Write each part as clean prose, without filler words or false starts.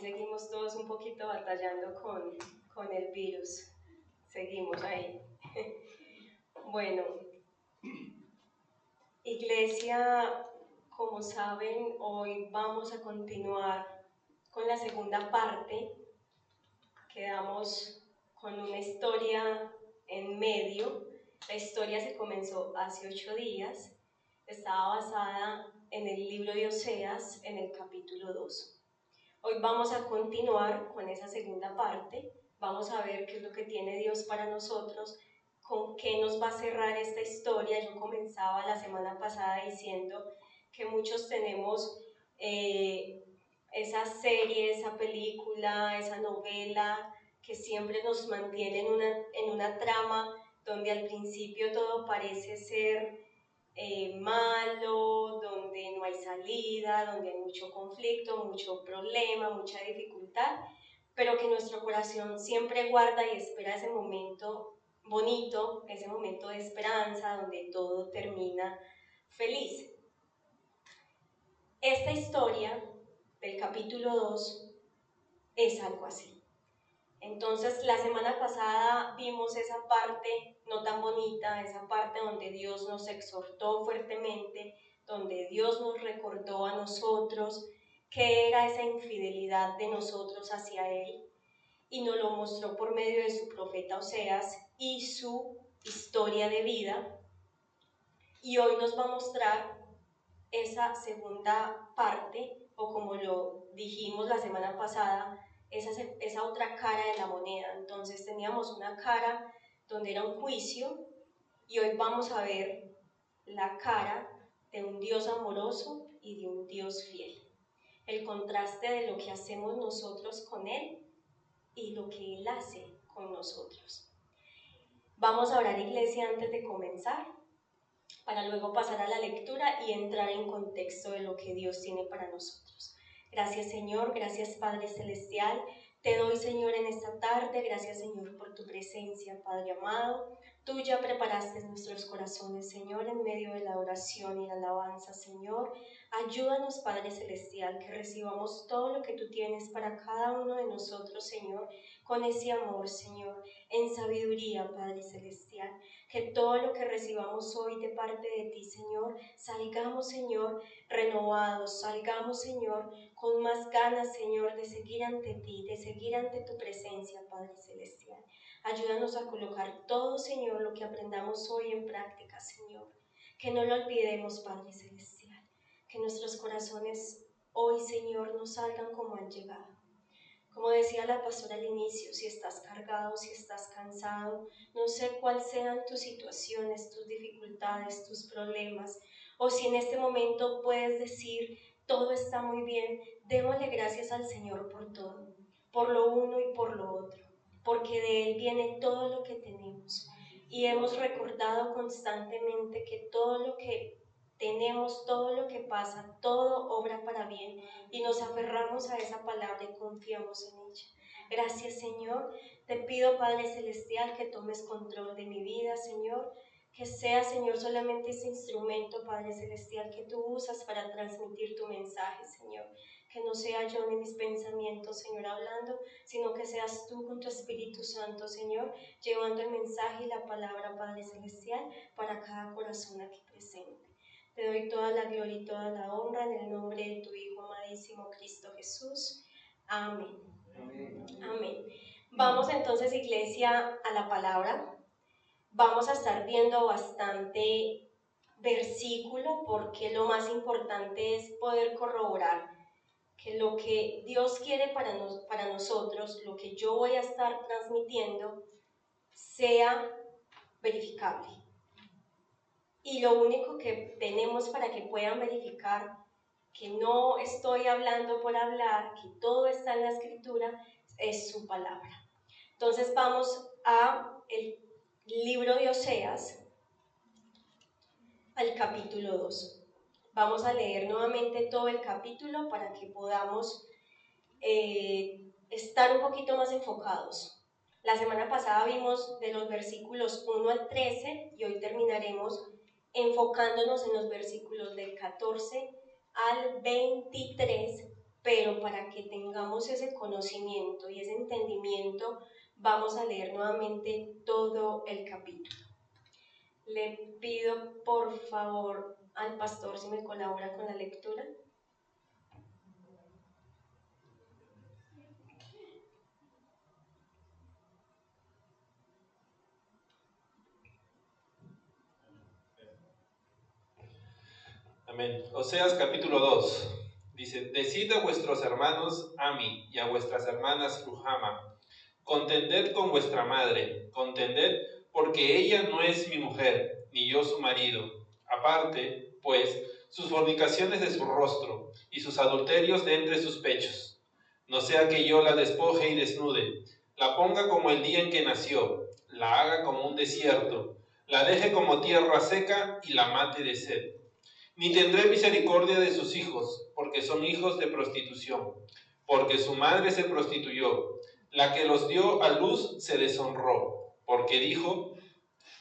seguimos todos un poquito batallando con el virus. Seguimos ahí. Bueno, iglesia, como saben, hoy vamos a continuar con la segunda parte. Quedamos con una historia en medio. La historia se comenzó hace 8 días. Estaba basada en el libro de Oseas, en el capítulo 2. Hoy vamos a continuar con esa segunda parte. Vamos a ver qué es lo que tiene Dios para nosotros, con qué nos va a cerrar esta historia. Yo comenzaba la semana pasada diciendo que muchos tenemos esa serie, esa película, esa novela que siempre nos mantiene en una trama donde al principio todo parece ser malo, donde no hay salida, donde hay mucho conflicto, mucho problema, mucha dificultad, pero que nuestro corazón siempre guarda y espera ese momento bonito, ese momento de esperanza, donde todo termina feliz. Esta historia del capítulo 2 es algo así. Entonces, la semana pasada vimos esa parte no tan bonita, esa parte donde Dios nos exhortó fuertemente, donde Dios nos recordó a nosotros qué era esa infidelidad de nosotros hacia Él, y nos lo mostró por medio de su profeta Oseas y su historia de vida. Y hoy nos va a mostrar esa segunda parte, o como lo dijimos la semana pasada, esa otra cara de la moneda. Entonces teníamos una cara donde era un juicio, y hoy vamos a ver la cara de un Dios amoroso y de un Dios fiel. El contraste de lo que hacemos nosotros con Él y lo que Él hace con nosotros. Vamos a orar, iglesia, antes de comenzar, para luego pasar a la lectura y entrar en contexto de lo que Dios tiene para nosotros. Gracias, Señor, gracias, Padre Celestial. Te doy, Señor, en esta tarde, gracias, Señor, por tu presencia, Padre amado. Tú ya preparaste nuestros corazones, Señor, en medio de la oración y la alabanza, Señor. Ayúdanos, Padre Celestial, que recibamos todo lo que tú tienes para cada uno de nosotros, Señor, con ese amor, Señor, en sabiduría, Padre Celestial. Que todo lo que recibamos hoy de parte de ti, Señor, salgamos, Señor, renovados, salgamos, Señor, con más ganas, Señor, de seguir ante ti, de seguir ante tu presencia, Padre Celestial. Ayúdanos a colocar todo, Señor, lo que aprendamos hoy en práctica, Señor. Que no lo olvidemos, Padre Celestial. Que nuestros corazones hoy, Señor, no salgan como han llegado. Como decía la pastora al inicio, si estás cargado, si estás cansado, no sé cuáles sean tus situaciones, tus dificultades, tus problemas, o si en este momento puedes decir, todo está muy bien, démosle gracias al Señor por todo, por lo uno y por lo otro, porque de Él viene todo lo que tenemos. Y hemos recordado constantemente que todo lo que tenemos, todo lo que pasa, todo obra para bien, y nos aferramos a esa palabra y confiamos en ella. Gracias, Señor. Te pido, Padre Celestial, que tomes control de mi vida, Señor, que sea, Señor, solamente ese instrumento, Padre Celestial, que tú usas para transmitir tu mensaje, Señor. Que no sea yo ni mis pensamientos, Señor, hablando, sino que seas tú con tu Espíritu Santo, Señor, llevando el mensaje y la palabra, Padre Celestial, para cada corazón aquí presente. Te doy toda la gloria y toda la honra en el nombre de tu Hijo amadísimo Cristo Jesús. Amén. Amén. Amén. Vamos entonces, iglesia, a la palabra. Vamos a estar viendo bastante versículo, porque lo más importante es poder corroborar que lo que Dios quiere para nosotros, lo que yo voy a estar transmitiendo, sea verificable. Y lo único que tenemos para que puedan verificar que no estoy hablando por hablar, que todo está en la Escritura, es su palabra. Entonces vamos a el libro de Oseas, al capítulo 2. Vamos a leer nuevamente todo el capítulo para que podamos estar un poquito más enfocados. La semana pasada vimos de los versículos 1 al 13 y hoy terminaremos enfocándonos en los versículos del 14 al 23 pero para que tengamos ese conocimiento y ese entendimiento, vamos a leer nuevamente todo el capítulo. Le pido por favor al pastor si me colabora con la lectura. Amén. Oseas capítulo 2. Dice: Decid a vuestros hermanos Ami y a vuestras hermanas Ruhama: contended con vuestra madre, contended, porque ella no es mi mujer, ni yo su marido. Aparte, pues, sus fornicaciones de su rostro, y sus adulterios de entre sus pechos. No sea que yo la despoje y desnude, la ponga como el día en que nació, la haga como un desierto, la deje como tierra seca y la mate de sed. Ni tendré misericordia de sus hijos, porque son hijos de prostitución, porque su madre se prostituyó. La que los dio a luz se deshonró, porque dijo: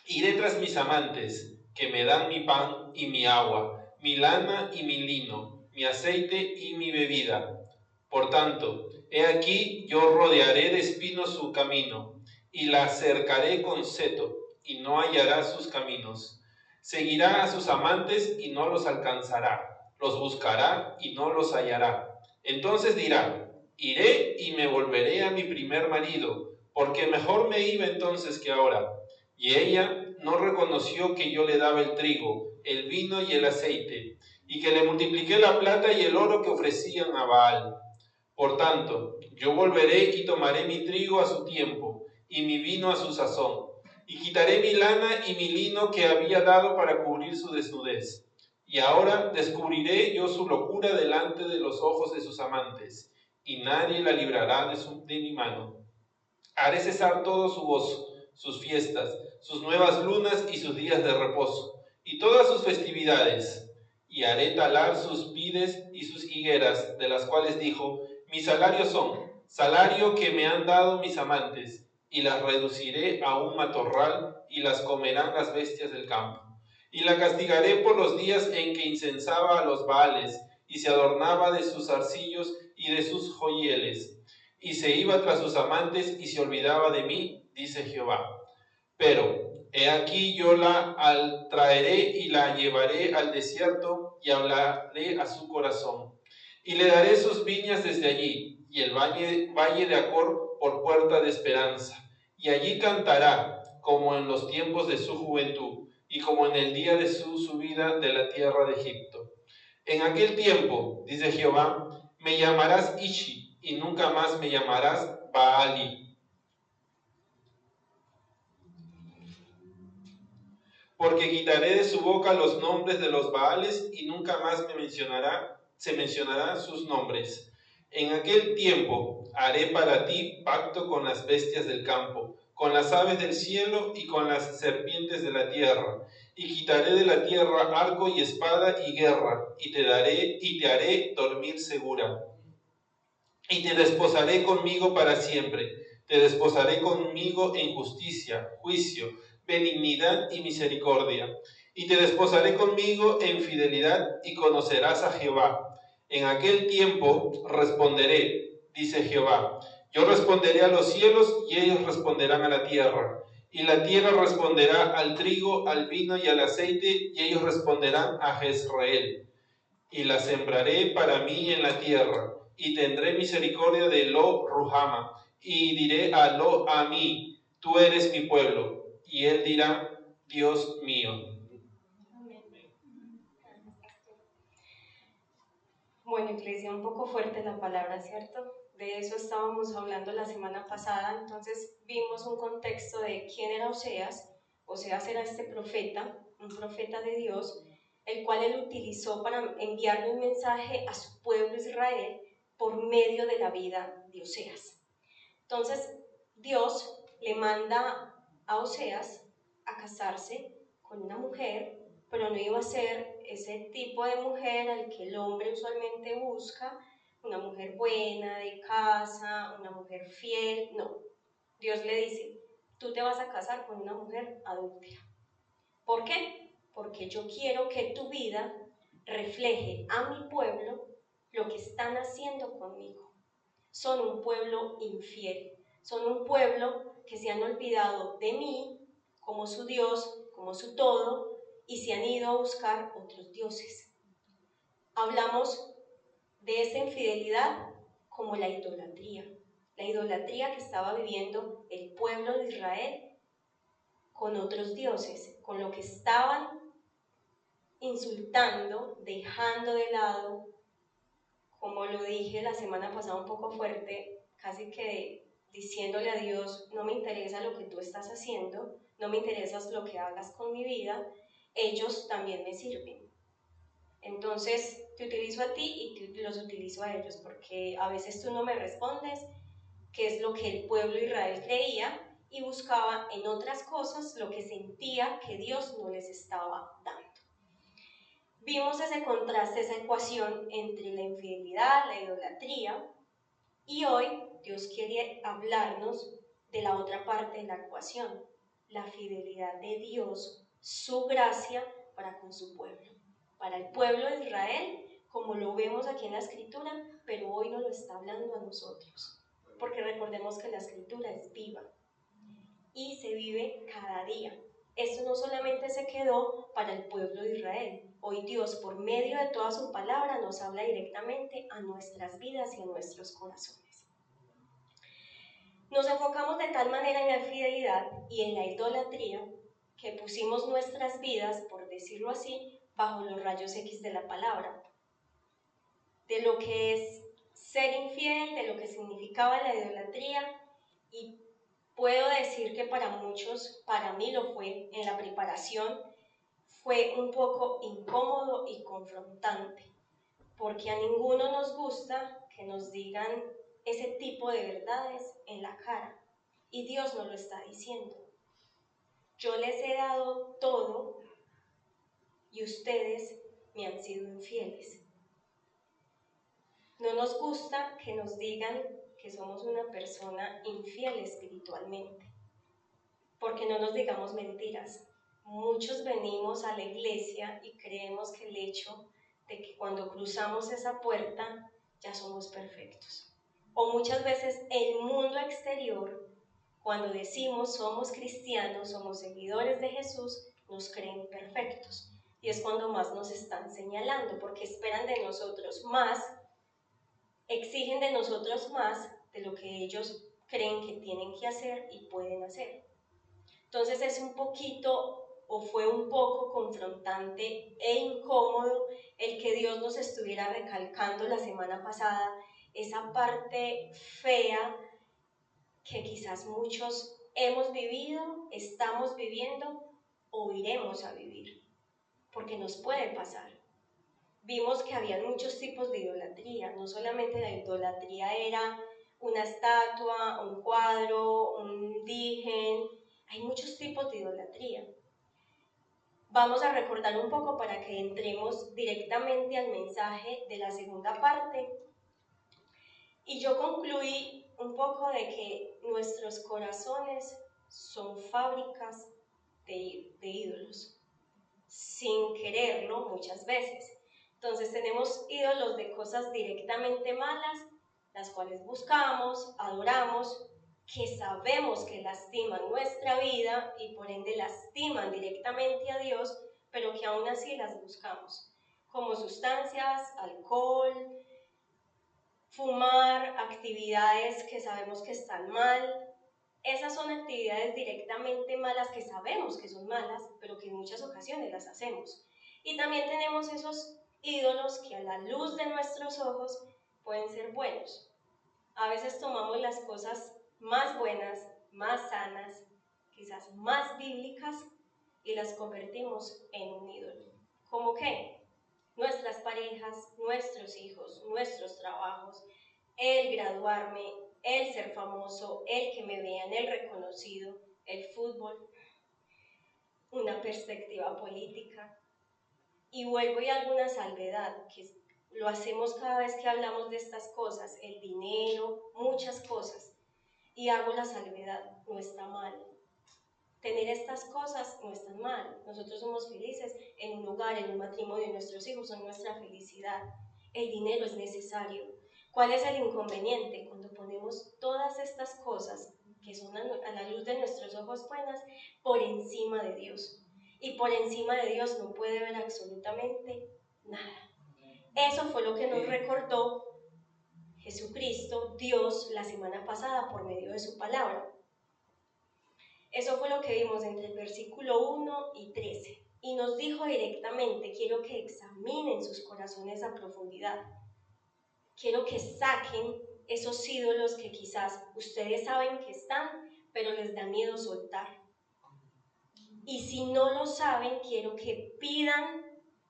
iré tras mis amantes, que me dan mi pan y mi agua, mi lana y mi lino, mi aceite y mi bebida. Por tanto, he aquí yo rodearé de espinos su camino, y la cercaré con seto, y no hallará sus caminos. Seguirá a sus amantes y no los alcanzará, los buscará y no los hallará. Entonces dirá: iré y me volveré a mi primer marido, porque mejor me iba entonces que ahora. Y ella no reconoció que yo le daba el trigo, el vino y el aceite, y que le multipliqué la plata y el oro que ofrecían a Baal. Por tanto, yo volveré y tomaré mi trigo a su tiempo, y mi vino a su sazón, y quitaré mi lana y mi lino que había dado para cubrir su desnudez. Y ahora descubriré yo su locura delante de los ojos de sus amantes, y nadie la librará de mi mano. Haré cesar todo su gozo, sus fiestas, sus nuevas lunas y sus días de reposo, y todas sus festividades. Y haré talar sus vides y sus higueras, de las cuales dijo: mi salario son, salario que me han dado mis amantes, y las reduciré a un matorral, y las comerán las bestias del campo. Y la castigaré por los días en que incensaba a los Baales, y se adornaba de sus arcillos y de sus joyeles, y se iba tras sus amantes y se olvidaba de mí, dice Jehová. Pero he aquí yo la traeré y la llevaré al desierto y hablaré a su corazón. Y le daré sus viñas desde allí, y el valle de Acor por puerta de esperanza. Y allí cantará, como en los tiempos de su juventud, y como en el día de su subida de la tierra de Egipto. En aquel tiempo, dice Jehová, me llamarás Ishi, y nunca más me llamarás Baali. Porque quitaré de su boca los nombres de los Baales, y nunca más se mencionarán sus nombres. En aquel tiempo haré para ti pacto con las bestias del campo, con las aves del cielo y con las serpientes de la tierra. Y quitaré de la tierra arco y espada y guerra, y te haré dormir segura. Y te desposaré conmigo para siempre. Te desposaré conmigo en justicia, juicio, benignidad y misericordia. Y te desposaré conmigo en fidelidad, y conocerás a Jehová. En aquel tiempo responderé, dice Jehová. Yo responderé a los cielos, y ellos responderán a la tierra. Y la tierra responderá al trigo, al vino y al aceite, y ellos responderán a Jezreel. Y la sembraré para mí en la tierra, y tendré misericordia de Lo Ruhama, y diré a Lo Ami: tú eres mi pueblo, y él dirá: Dios mío. Bueno, iglesia, un poco fuerte la palabra, ¿cierto? De eso estábamos hablando la semana pasada, entonces vimos un contexto de quién era Oseas. Oseas era este profeta, un profeta de Dios, el cual él utilizó para enviarle un mensaje a su pueblo Israel por medio de la vida de Oseas. Entonces, Dios le manda a Oseas a casarse con una mujer, pero no iba a ser ese tipo de mujer al que el hombre usualmente busca, una mujer buena, de casa, una mujer fiel. No, Dios le dice: tú te vas a casar con una mujer adúltera. ¿Por qué? Porque yo quiero que tu vida refleje a mi pueblo lo que están haciendo conmigo. Son un pueblo infiel, son un pueblo que se han olvidado de mí como su Dios, como su todo, y se han ido a buscar otros dioses. Hablamos de esa infidelidad como la idolatría que estaba viviendo el pueblo de Israel con otros dioses, con lo que estaban insultando, dejando de lado, como lo dije la semana pasada un poco fuerte, casi que diciéndole a Dios, no me interesa lo que tú estás haciendo, no me interesa lo que hagas con mi vida, ellos también me sirven. Entonces te utilizo a ti y los utilizo a ellos, porque a veces tú no me respondes qué es lo que el pueblo de Israel creía y buscaba en otras cosas lo que sentía que Dios no les estaba dando. Vimos ese contraste, esa ecuación entre la infidelidad, la idolatría, y hoy Dios quiere hablarnos de la otra parte de la ecuación, la fidelidad de Dios, su gracia para con su pueblo, para el pueblo de Israel, como lo vemos aquí en la Escritura, pero hoy nos lo está hablando a nosotros, porque recordemos que la Escritura es viva y se vive cada día. Esto no solamente se quedó para el pueblo de Israel. Hoy Dios, por medio de toda su palabra, nos habla directamente a nuestras vidas y a nuestros corazones. Nos enfocamos de tal manera en la infidelidad y en la idolatría que pusimos nuestras vidas, por decirlo así, bajo los rayos X de la palabra. De lo que es ser infiel, de lo que significaba la idolatría, y puedo decir que para muchos, para mí lo fue en la preparación, fue un poco incómodo y confrontante, porque a ninguno nos gusta que nos digan ese tipo de verdades en la cara, y Dios nos lo está diciendo. Yo les he dado todo y ustedes me han sido infieles. No nos gusta que nos digan que somos una persona infiel espiritualmente, porque no nos digamos mentiras. Muchos venimos a la iglesia y creemos que el hecho de que cuando cruzamos esa puerta ya somos perfectos. O muchas veces el mundo exterior, cuando decimos somos cristianos, somos seguidores de Jesús, nos creen perfectos. Y es cuando más nos están señalando, porque esperan de nosotros más, exigen de nosotros más de lo que ellos creen que tienen que hacer y pueden hacer. Entonces es un poquito, o fue un poco confrontante e incómodo el que Dios nos estuviera recalcando la semana pasada esa parte fea que quizás muchos hemos vivido, estamos viviendo o iremos a vivir, porque nos puede pasar. Vimos que había muchos tipos de idolatría, no solamente la idolatría era una estatua, un cuadro, un dijen, hay muchos tipos de idolatría. Vamos a recordar un poco para que entremos directamente al mensaje de la segunda parte. Y yo concluí un poco de que nuestros corazones son fábricas de ídolos, sin quererlo muchas veces. Entonces tenemos ídolos de cosas directamente malas, las cuales buscamos, adoramos, que sabemos que lastiman nuestra vida y por ende lastiman directamente a Dios, pero que aún así las buscamos, como sustancias, alcohol, fumar, actividades que sabemos que están mal. Esas son actividades directamente malas que sabemos que son malas, pero que en muchas ocasiones las hacemos. Y también tenemos esos ídolos que a la luz de nuestros ojos pueden ser buenos. A veces tomamos las cosas más buenas, más sanas, quizás más bíblicas, y las convertimos en un ídolo. ¿Cómo qué? Nuestras parejas, nuestros hijos, nuestros trabajos, el graduarme, el ser famoso, el que me vean, el reconocido, el fútbol, una perspectiva política. Y vuelvo y hago una salvedad, que lo hacemos cada vez que hablamos de estas cosas, el dinero, muchas cosas. Y hago la salvedad, no está mal. Tener estas cosas no está mal. Nosotros somos felices en un hogar, en un matrimonio, nuestros hijos son nuestra felicidad. El dinero es necesario. ¿Cuál es el inconveniente? Cuando ponemos todas estas cosas que son a la luz de nuestros ojos buenas por encima de Dios. Y por encima de Dios no puede ver absolutamente nada. Eso fue lo que nos recordó Jesucristo, Dios, la semana pasada por medio de su palabra. Eso fue lo que vimos entre el versículo 1 y 13. Y nos dijo directamente, quiero que examinen sus corazones a profundidad. Quiero que saquen esos ídolos que quizás ustedes saben que están, pero les da miedo soltar. Y si no lo saben, quiero que pidan,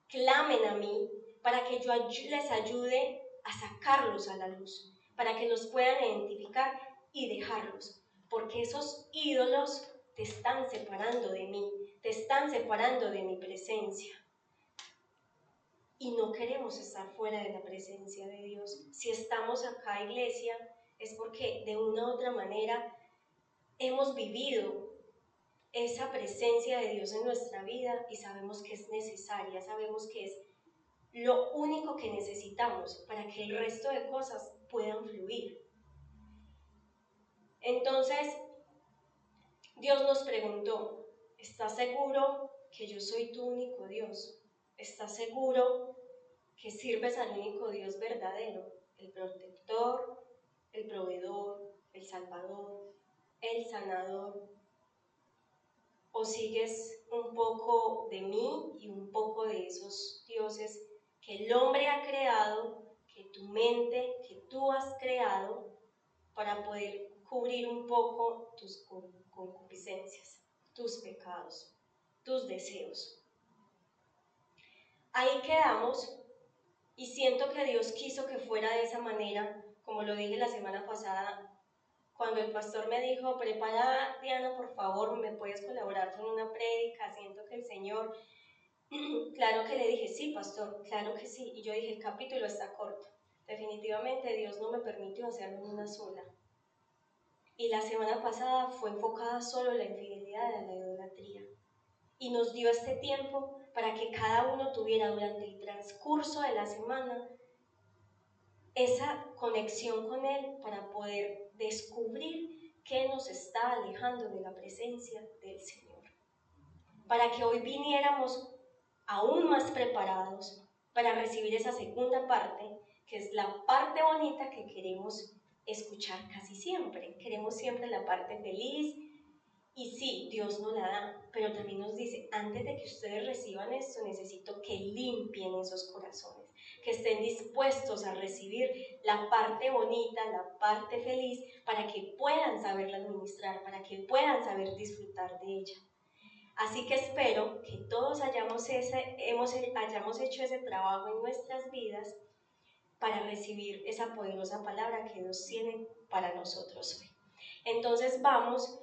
clamen a mí, para que yo les ayude a sacarlos a la luz, para que los puedan identificar y dejarlos. Porque esos ídolos te están separando de mí, te están separando de mi presencia. Y no queremos estar fuera de la presencia de Dios. Si estamos acá, iglesia, es porque de una u otra manera hemos vivido esa presencia de Dios en nuestra vida y sabemos que es necesaria, sabemos que es lo único que necesitamos para que el resto de cosas puedan fluir. Entonces, Dios nos preguntó, ¿estás seguro que yo soy tu único Dios? ¿Estás seguro que sirves al único Dios verdadero? El protector, el proveedor, el salvador, el sanador. ¿O sigues un poco de mí y un poco de esos dioses que el hombre ha creado, que tu mente, que tú has creado para poder cubrir un poco tus concupiscencias, tus pecados, tus deseos? Ahí quedamos y siento que Dios quiso que fuera de esa manera, como lo dije la semana pasada, cuando el pastor me dijo, prepara, Diana, por favor, ¿me puedes colaborar con una prédica? Siento que el Señor, claro que le dije, sí, pastor, claro que sí. Y yo dije, el capítulo está corto. Definitivamente Dios no me permitió hacerlo en una sola. Y la semana pasada fue enfocada solo en la infidelidad, en la idolatría. Y nos dio este tiempo para que cada uno tuviera durante el transcurso de la semana esa conexión con Él para poder descubrir qué nos está alejando de la presencia del Señor. Para que hoy viniéramos aún más preparados para recibir esa segunda parte, que es la parte bonita que queremos escuchar casi siempre. Queremos siempre la parte feliz. Y sí, Dios nos la da, pero también nos dice, antes de que ustedes reciban esto, necesito que limpien esos corazones, que estén dispuestos a recibir la parte bonita, la parte feliz, para que puedan saberla administrar, para que puedan saber disfrutar de ella. Así que espero que todos hayamos hecho ese trabajo en nuestras vidas para recibir esa poderosa palabra que Dios tiene para nosotros hoy. Entonces vamos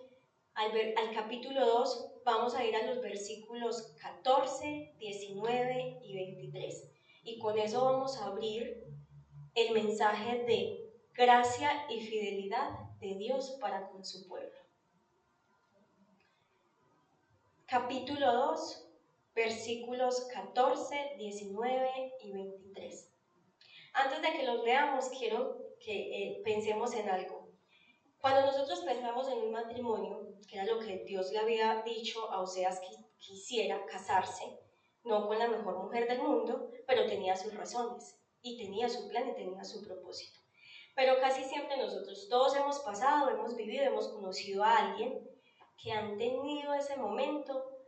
al capítulo 2, vamos a ir a los versículos 14, 19 y 23. Y con eso vamos a abrir el mensaje de gracia y fidelidad de Dios para con su pueblo. Capítulo 2, versículos 14, 19 y 23. Antes de que los leamos, quiero que pensemos en algo. Cuando nosotros pensamos en un matrimonio, que era lo que Dios le había dicho a Oseas que quisiera casarse, no con la mejor mujer del mundo, pero tenía sus razones, y tenía su plan y tenía su propósito. Pero casi siempre nosotros todos hemos pasado, hemos vivido, hemos conocido a alguien que han tenido ese momento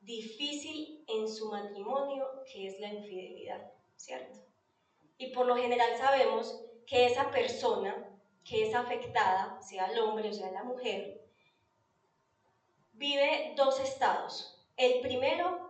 difícil en su matrimonio, que es la infidelidad, ¿cierto? Y por lo general sabemos que esa persona que es afectada, sea el hombre o sea la mujer, vive dos estados. El primero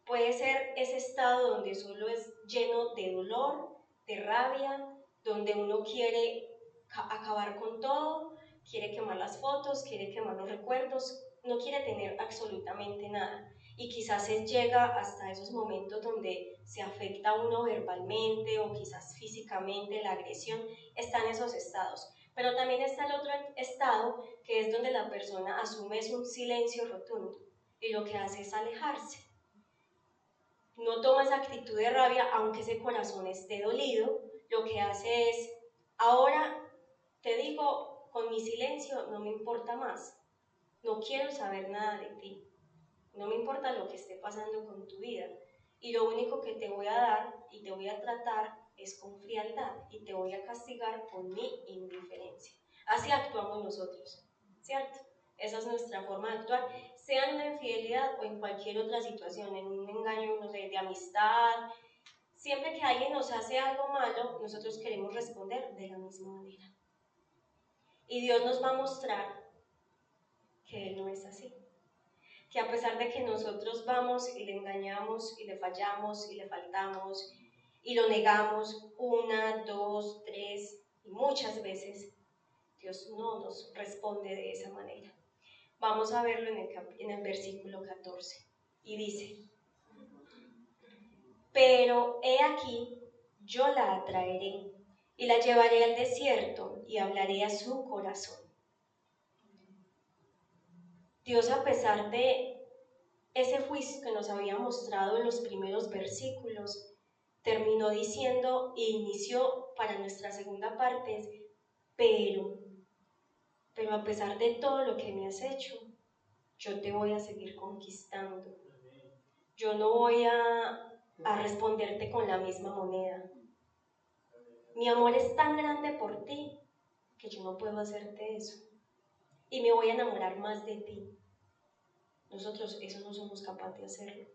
puede ser ese estado donde solo es lleno de dolor, de rabia, donde uno quiere acabar con todo, quiere quemar las fotos, quiere quemar los recuerdos, no quiere tener absolutamente nada. Y quizás se llega hasta esos momentos donde se afecta a uno verbalmente o quizás físicamente, la agresión, está en esos estados. Pero también está el otro estado, que es donde la persona asume un silencio rotundo y lo que hace es alejarse. no toma esa actitud de rabia, aunque ese corazón esté dolido, lo que hace es, ahora te digo, con mi silencio no me importa más, no quiero saber nada de ti, no me importa lo que esté pasando con tu vida, y lo único que te voy a dar y te voy a tratar es con frialdad, y te voy a castigar con mi indiferencia. Así actuamos nosotros, ¿cierto? Esa es nuestra forma de actuar, sea en una infidelidad o en cualquier otra situación, en un engaño, no sé, de amistad. Siempre que alguien nos hace algo malo, nosotros queremos responder de la misma manera. Y Dios nos va a mostrar que Él no es así. Que a pesar de que nosotros vamos y le engañamos y le fallamos y le faltamos y lo negamos 1, 2, 3 y muchas veces, Dios no nos responde de esa manera. Vamos a verlo en el versículo 14. Y dice, pero he aquí, yo la atraeré y la llevaré al desierto y hablaré a su corazón. Dios, a pesar de ese juicio que nos había mostrado en los primeros versículos, terminó diciendo e inició para nuestra segunda parte, pero a pesar de todo lo que me has hecho, yo te voy a seguir conquistando. Yo no voy a responderte con la misma moneda. Mi amor es tan grande por ti que yo no puedo hacerte eso. Y me voy a enamorar más de ti. Nosotros eso no somos capaces de hacerlo.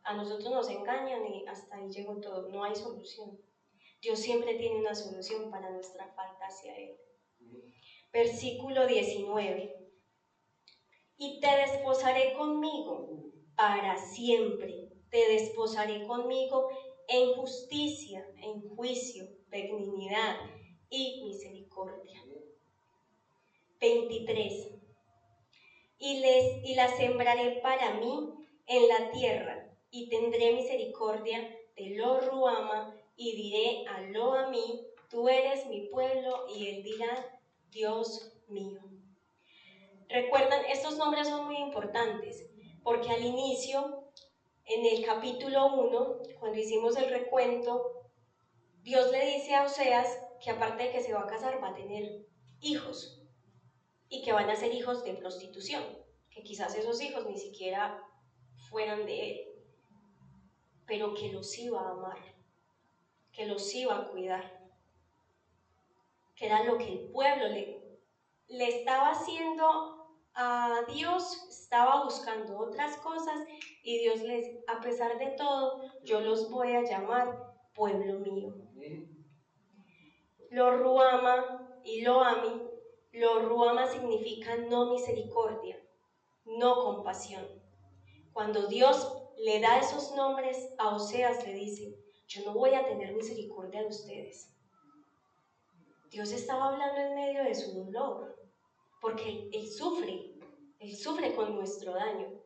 A nosotros nos engañan y hasta ahí llegó todo. No hay solución. Dios siempre tiene una solución para nuestra falta hacia Él. Versículo 19. Y te desposaré conmigo para siempre. Te desposaré conmigo en justicia, en juicio, benignidad y misericordia. 23. Y la sembraré para mí en la tierra, y tendré misericordia de Lo Ruhama, y diré a Lo Ammi, tú eres mi pueblo, y él dirá, Dios mío. Recuerdan, estos nombres son muy importantes, porque al inicio, en el capítulo 1, cuando hicimos el recuento, Dios le dice a Oseas que aparte de que se va a casar, va a tener hijos, y que van a ser hijos de prostitución, que quizás esos hijos ni siquiera fueran de él, pero que los iba a amar, que los iba a cuidar, que era lo que el pueblo le estaba haciendo a Dios, estaba buscando otras cosas, y Dios les, a pesar de todo, yo los voy a llamar pueblo mío. Lo Ruhama y Lo Ammi, Lo Ruhama significa no misericordia, no compasión. Cuando Dios le da esos nombres a Oseas, le dice, yo no voy a tener misericordia de ustedes. Dios estaba hablando en medio de su dolor, porque Él sufre con nuestro daño.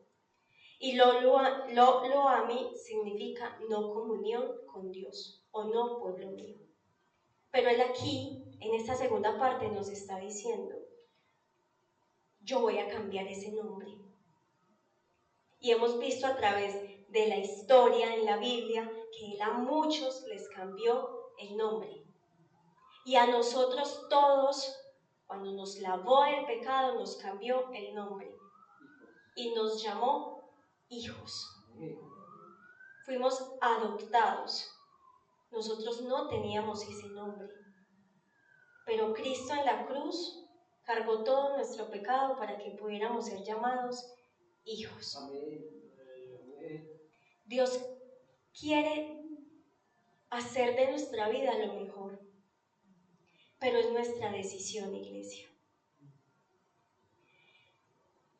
Y lo Ammi significa no comunión con Dios, o no pueblo mío. Pero Él aquí, en esta segunda parte, nos está diciendo, yo voy a cambiar ese nombre. Y hemos visto a través de la historia en la Biblia que Él a muchos les cambió el nombre. Y a nosotros todos, cuando nos lavó el pecado, nos cambió el nombre. Y nos llamó hijos. Fuimos adoptados. Nosotros no teníamos ese nombre. Pero Cristo en la cruz cargó todo nuestro pecado para que pudiéramos ser llamados hijos. Dios quiere hacer de nuestra vida lo mejor, pero es nuestra decisión, iglesia.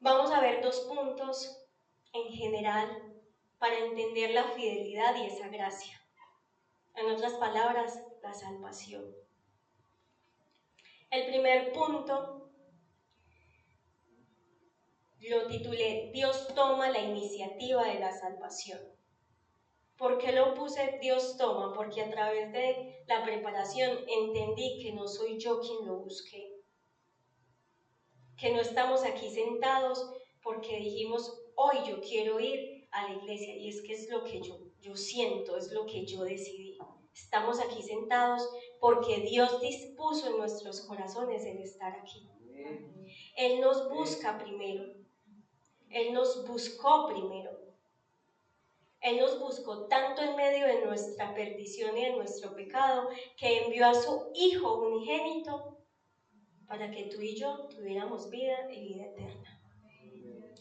Vamos a ver 2 puntos en general para entender la fidelidad y esa gracia. En otras palabras, la salvación. El primer punto lo titulé Dios toma la iniciativa de la salvación. ¿Por qué lo puse Dios toma? Porque a través de la preparación entendí que no soy yo quien lo busqué, que no estamos aquí sentados porque dijimos hoy yo quiero ir a la iglesia, y es que es lo que yo yo siento, es lo que yo decidí. Estamos aquí sentados porque Dios dispuso en nuestros corazones el estar aquí. Él nos busca primero. Él nos buscó primero. Él nos buscó tanto en medio de nuestra perdición y de nuestro pecado que envió a su Hijo unigénito para que tú y yo tuviéramos vida y vida eterna.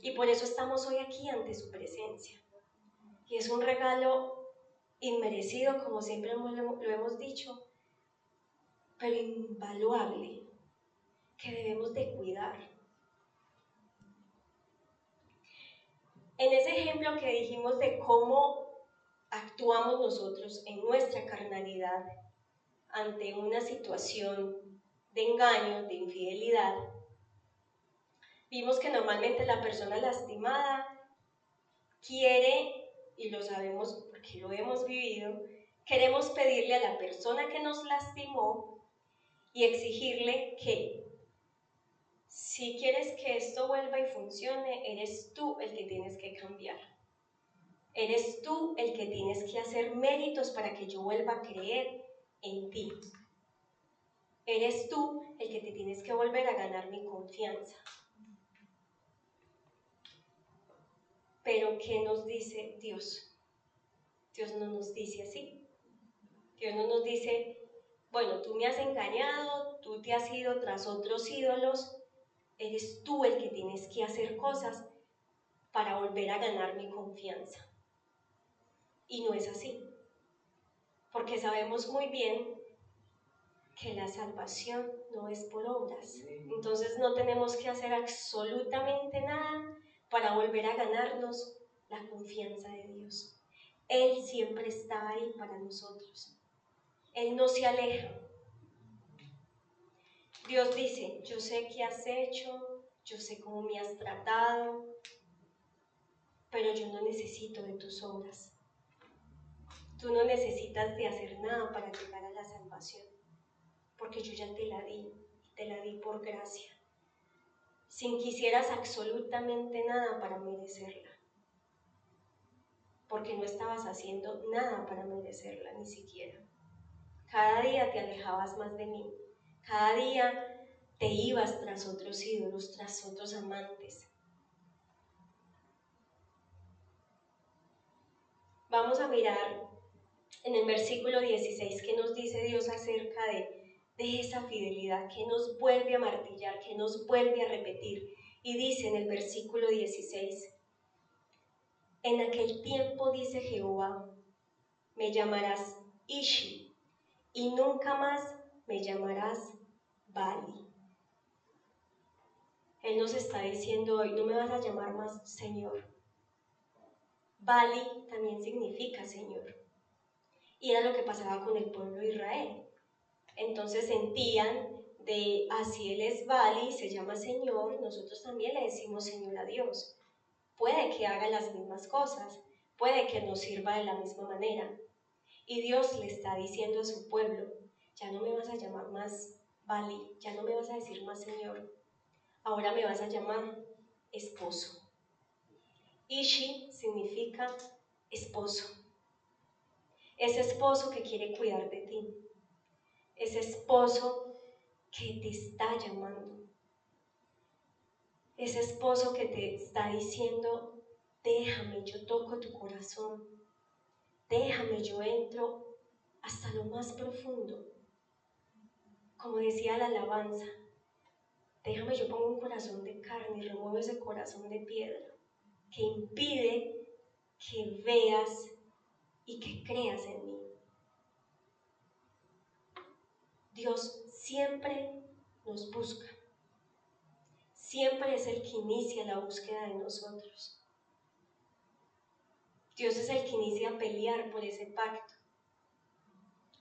Y por eso estamos hoy aquí ante su presencia. Y es un regalo inmerecido, como siempre lo hemos dicho, pero invaluable, que debemos de cuidar. En ese ejemplo que dijimos de cómo actuamos nosotros en nuestra carnalidad ante una situación de engaño, de infidelidad, vimos que normalmente la persona lastimada quiere, y lo sabemos porque lo hemos vivido, queremos pedirle a la persona que nos lastimó y exigirle que si quieres que esto vuelva y funcione, eres tú el que tienes que cambiar. Eres tú el que tienes que hacer méritos para que yo vuelva a creer en ti. Eres tú el que te tienes que volver a ganar mi confianza. Pero ¿qué nos dice Dios? Dios no nos dice así. Dios no nos dice, bueno, tú me has engañado, tú te has ido tras otros ídolos, eres tú el que tienes que hacer cosas para volver a ganar mi confianza. Y no es así, porque sabemos muy bien que la salvación no es por obras. Entonces no tenemos que hacer absolutamente nada para volver a ganarnos la confianza de Dios. Él siempre está ahí para nosotros. Él no se aleja. Dios dice, yo sé qué has hecho, yo sé cómo me has tratado, pero yo no necesito de tus obras. Tú no necesitas de hacer nada para llegar a la salvación, porque yo ya te la di por gracia, sin que hicieras absolutamente nada para merecerla, porque no estabas haciendo nada para merecerla, ni siquiera. Cada día te alejabas más de mí, cada día te ibas tras otros ídolos, tras otros amantes. Vamos a mirar en el versículo 16 que nos dice Dios acerca de esa fidelidad, que nos vuelve a martillar, que nos vuelve a repetir. Y dice en el versículo 16, en aquel tiempo, dice Jehová, me llamarás Ishi, y nunca más me llamarás Bali. Él nos está diciendo hoy, no me vas a llamar más Señor. Bali también significa Señor. Y era lo que pasaba con el pueblo de Israel. Entonces sentían de, así Él es Bali, se llama Señor, nosotros también le decimos Señor a Dios. Puede que haga las mismas cosas, puede que nos sirva de la misma manera. Y Dios le está diciendo a su pueblo, ya no me vas a llamar más Bali, ya no me vas a decir más Señor, ahora me vas a llamar esposo. Ishi significa esposo. Ese esposo que quiere cuidar de ti. Ese esposo que te está llamando. Ese esposo que te está diciendo, déjame, yo toco tu corazón. Déjame, yo entro hasta lo más profundo. Como decía la alabanza, déjame, yo pongo un corazón de carne y remuevo ese corazón de piedra que impide que veas y que creas en mí. Dios siempre nos busca. Siempre es el que inicia la búsqueda de nosotros. Dios es el que inicia a pelear por ese pacto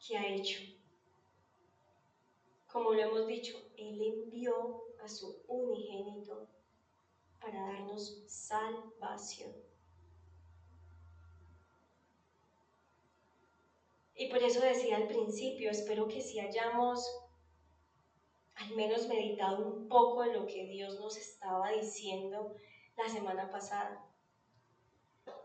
que ha hecho. Como lo hemos dicho, Él envió a su unigénito para darnos salvación. Y por eso decía al principio, espero que si hayamos al menos meditado un poco de lo que Dios nos estaba diciendo la semana pasada.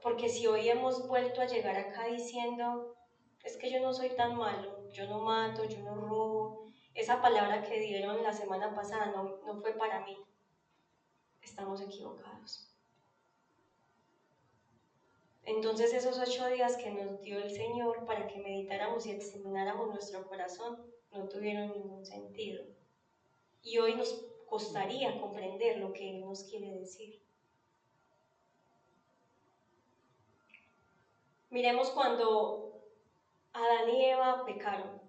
Porque si hoy hemos vuelto a llegar acá diciendo, es que yo no soy tan malo, yo no mato, yo no robo, esa palabra que dieron la semana pasada no fue para mí, estamos equivocados. Entonces esos 8 días que nos dio el Señor para que meditáramos y examináramos nuestro corazón no tuvieron ningún sentido. Y hoy nos costaría comprender lo que Él nos quiere decir. Miremos cuando Adán y Eva pecaron.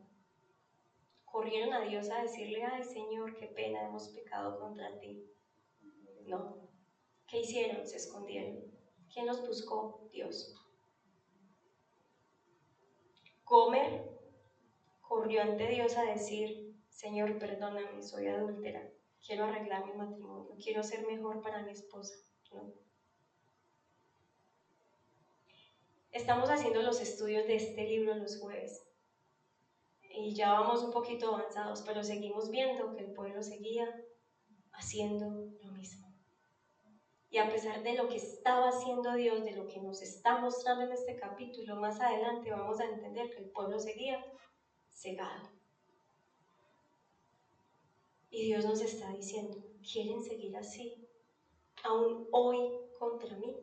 Corrieron a Dios a decirle, ay Señor, qué pena, hemos pecado contra ti. No. ¿Qué hicieron? Se escondieron. ¿Quién los buscó? Dios. Gomer corrió ante Dios a decir, Señor, perdóname, soy adúltera, quiero arreglar mi matrimonio, quiero ser mejor para mi esposa. No. Estamos haciendo los estudios de este libro los jueves y ya vamos un poquito avanzados, pero seguimos viendo que el pueblo seguía haciendo lo mismo. Y a pesar de lo que estaba haciendo Dios, de lo que nos está mostrando en este capítulo, más adelante vamos a entender que el pueblo seguía cegado. Y Dios nos está diciendo, ¿quieren seguir así? Aún hoy contra mí.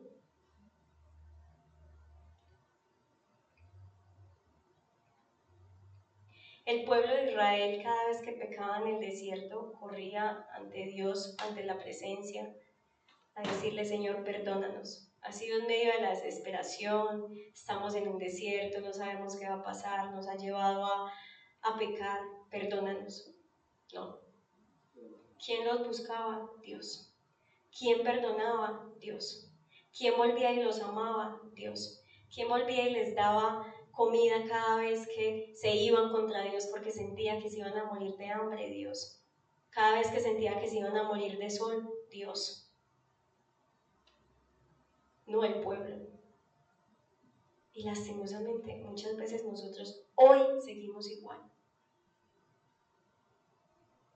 El pueblo de Israel, cada vez que pecaba en el desierto, corría ante Dios, ante la presencia, a decirle, Señor, perdónanos. Ha sido en medio de la desesperación, estamos en un desierto, no sabemos qué va a pasar, nos ha llevado a pecar, perdónanos. No. ¿Quién los buscaba? Dios. ¿Quién perdonaba? Dios. ¿Quién volvía y los amaba? Dios. ¿Quién volvía y les daba comida cada vez que se iban contra Dios porque sentía que se iban a morir de hambre? Dios. Cada vez que sentía que se iban a morir de sol, Dios. No el pueblo. Y lastimosamente muchas veces nosotros hoy seguimos igual.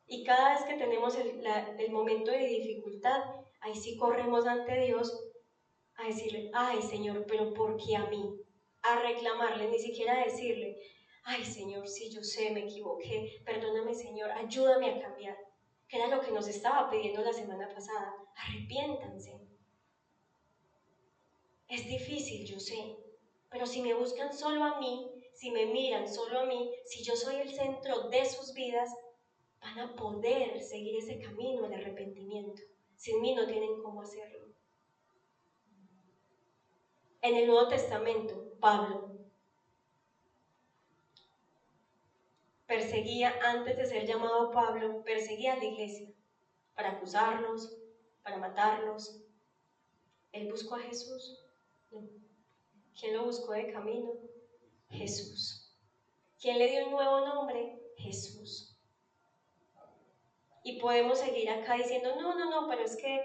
Y cada vez que tenemos el momento de dificultad, ahí sí corremos ante Dios a decirle, ay Señor, pero ¿por qué a mí? A reclamarle, ni siquiera a decirle, ay Señor, sí, yo sé, me equivoqué, perdóname Señor, ayúdame a cambiar. Que era lo que nos estaba pidiendo la semana pasada, arrepiéntanse. Es difícil, yo sé, pero si me buscan solo a mí, si me miran solo a mí, si yo soy el centro de sus vidas, van a poder seguir ese camino del arrepentimiento. Sin mí no tienen cómo hacerlo. En el Nuevo Testamento, Pablo perseguía, antes de ser llamado Pablo, perseguía a la iglesia para acusarlos, para matarlos. ¿Él buscó a Jesús? No. ¿Quién lo buscó de camino? Jesús. ¿Quién le dio un nuevo nombre? Jesús. Y podemos seguir acá diciendo, no, pero es que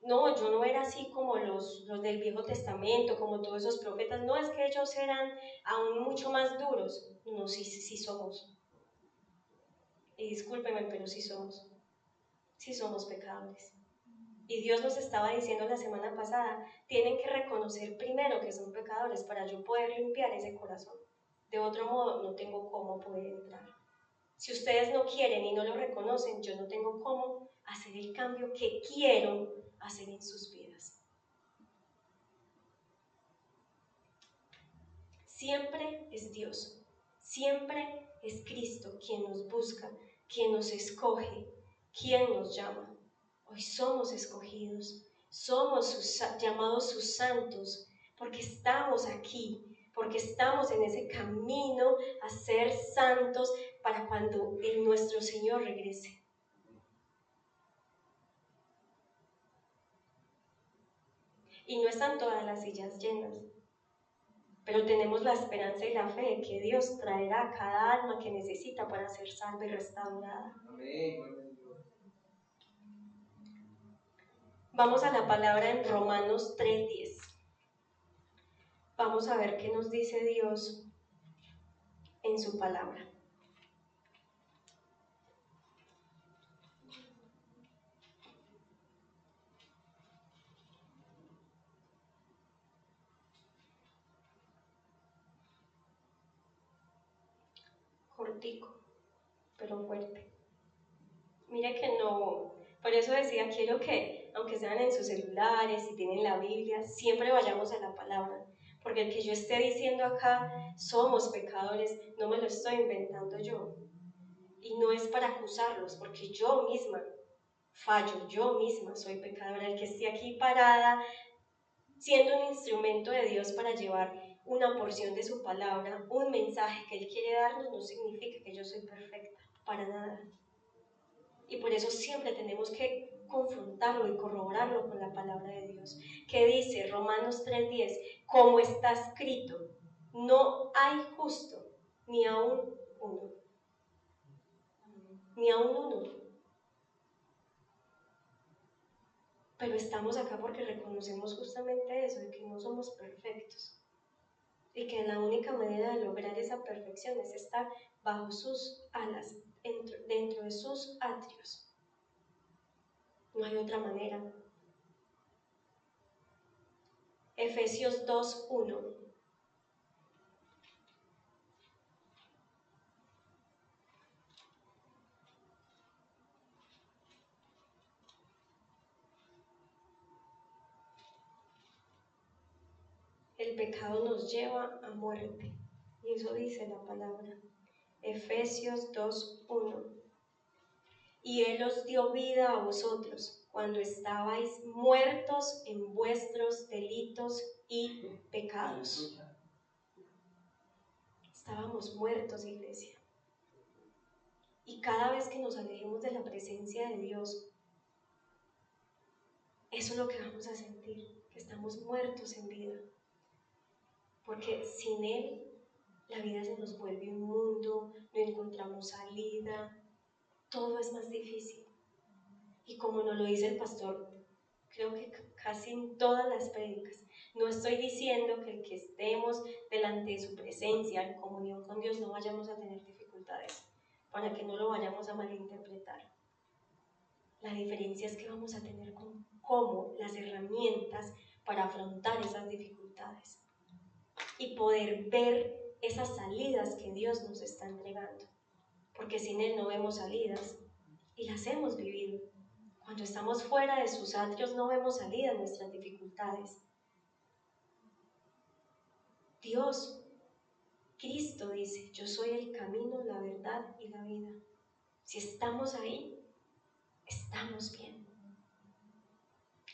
no, yo no era así como los del Viejo Testamento, como todos esos profetas. No, es que ellos eran aún mucho más duros. No, sí somos. Y discúlpenme, pero sí somos pecadores. Y Dios nos estaba diciendo la semana pasada, tienen que reconocer primero que son pecadores para yo poder limpiar ese corazón. De otro modo, no tengo cómo poder entrar. Si ustedes no quieren y no lo reconocen, yo no tengo cómo hacer el cambio que quiero hacer en sus vidas. Siempre es Dios, siempre es Cristo quien nos busca, quien nos escoge, quien nos llama. Hoy somos escogidos, somos llamados sus santos, porque estamos aquí, porque estamos en ese camino a ser santos para cuando nuestro Señor regrese. Y no están todas las sillas llenas, pero tenemos la esperanza y la fe de que Dios traerá a cada alma que necesita para ser salva y restaurada. Vamos a la palabra en Romanos 3:10. Vamos a ver qué nos dice Dios en su palabra. cortico, pero fuerte. Mire que no, por eso decía, quiero que, aunque sean en sus celulares, si tienen la Biblia, siempre vayamos a la palabra. Porque el que yo esté diciendo acá, somos pecadores, no me lo estoy inventando yo. Y no es para acusarlos, porque yo misma fallo, yo misma soy pecadora. El que esté aquí parada, siendo un instrumento de Dios para llevar una porción de su palabra, un mensaje que Él quiere darnos, no significa que yo soy perfecta, para nada. Y por eso siempre tenemos que confrontarlo y corroborarlo con la palabra de Dios, que dice Romanos 3:10, como está escrito, no hay justo, ni aún uno. Ni aún uno. Pero estamos acá porque reconocemos justamente eso, de que no somos perfectos. Y que la única manera de lograr esa perfección es estar bajo sus alas, dentro de sus atrios. No hay otra manera. Efesios 2:1. El pecado nos lleva a muerte. Y eso dice la palabra. Efesios 2:1. Y Él os dio vida a vosotros cuando estabais muertos en vuestros delitos y pecados. Estábamos muertos, iglesia. Y cada vez que nos alejemos de la presencia de Dios, eso es lo que vamos a sentir, que estamos muertos en vida. Porque sin Él, la vida se nos vuelve un mundo, no encontramos salida, todo es más difícil. Y como nos lo dice el pastor, creo que casi en todas las prédicas, no estoy diciendo que el que estemos delante de su presencia, en comunión con Dios, no vayamos a tener dificultades, para que no lo vayamos a malinterpretar. La diferencia es que vamos a tener como las herramientas para afrontar esas dificultades y poder ver esas salidas que Dios nos está entregando, porque sin Él no vemos salidas y las hemos vivido. Cuando estamos fuera de sus atrios no vemos salida en nuestras dificultades. Dios, Cristo dice, yo soy el camino, la verdad y la vida. Si estamos ahí, estamos bien.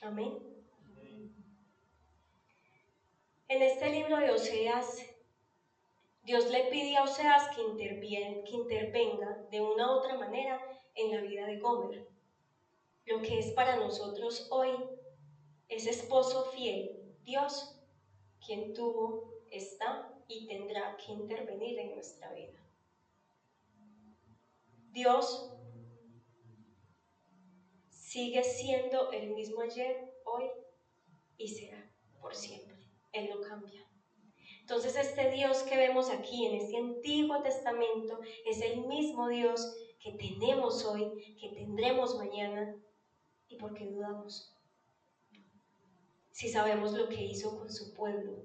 Amén. En este libro de Oseas, Dios le pide a Oseas que intervenga de una u otra manera en la vida de Gomer. Lo que es para nosotros hoy es esposo fiel, Dios, quien tuvo, está y tendrá que intervenir en nuestra vida. Dios sigue siendo el mismo ayer, hoy y será por siempre. Él no cambia. Entonces este Dios que vemos aquí en este Antiguo Testamento es el mismo Dios que tenemos hoy, que tendremos mañana. ¿Y por qué dudamos? Si sabemos lo que hizo con su pueblo,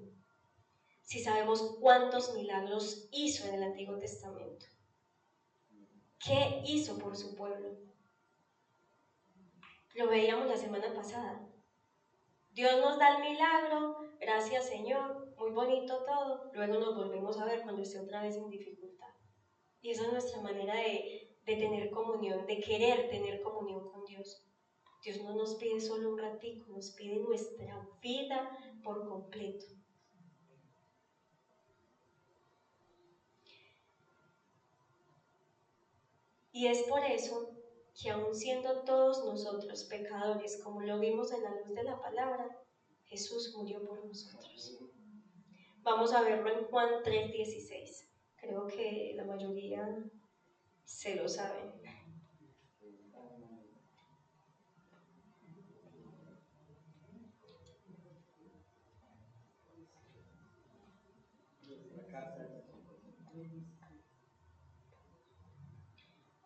si sabemos cuántos milagros hizo en el Antiguo Testamento, ¿qué hizo por su pueblo? Lo veíamos la semana pasada. Dios nos da el milagro, gracias Señor, muy bonito todo, luego nos volvemos a ver cuando esté otra vez en dificultad. Y esa es nuestra manera de tener comunión, de querer tener comunión con Dios. Dios no nos pide solo un ratico, nos pide nuestra vida por completo. Y es por eso que aun siendo todos nosotros pecadores, como lo vimos en la luz de la palabra, Jesús murió por nosotros. Vamos a verlo en Juan 3:16. Creo que la mayoría se lo saben.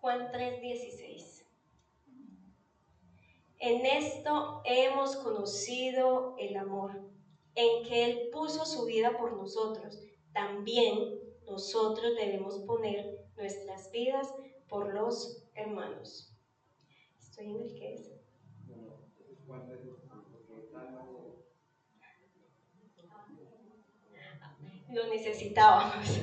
Juan 3:16. En esto hemos conocido el amor, en que Él puso su vida por nosotros. También nosotros debemos poner nuestras vidas por los hermanos. ¿Estoy en el qué es? Lo necesitábamos.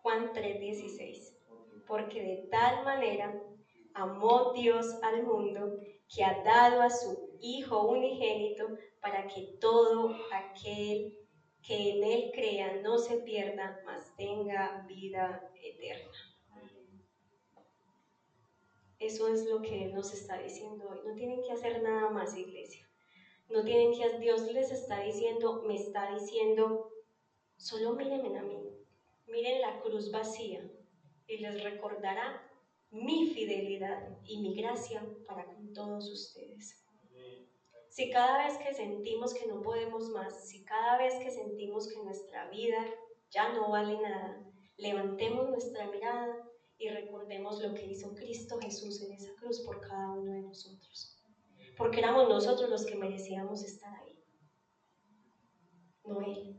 Juan 3:16. Porque de tal manera amó Dios al mundo que ha dado a su Hijo unigénito para que todo aquel que en Él crea no se pierda, mas tenga vida eterna. Eso es lo que Él nos está diciendo hoy. No tienen que hacer nada más, iglesia. No tienen que, Dios les está diciendo, me está diciendo, solo mírenme a mí. Miren la cruz vacía y les recordará mi fidelidad y mi gracia para con todos ustedes. Si cada vez que sentimos que no podemos más, si cada vez que sentimos que nuestra vida ya no vale nada, levantemos nuestra mirada y recordemos lo que hizo Cristo Jesús en esa cruz por cada uno de nosotros. Porque éramos nosotros los que merecíamos estar ahí, no Él.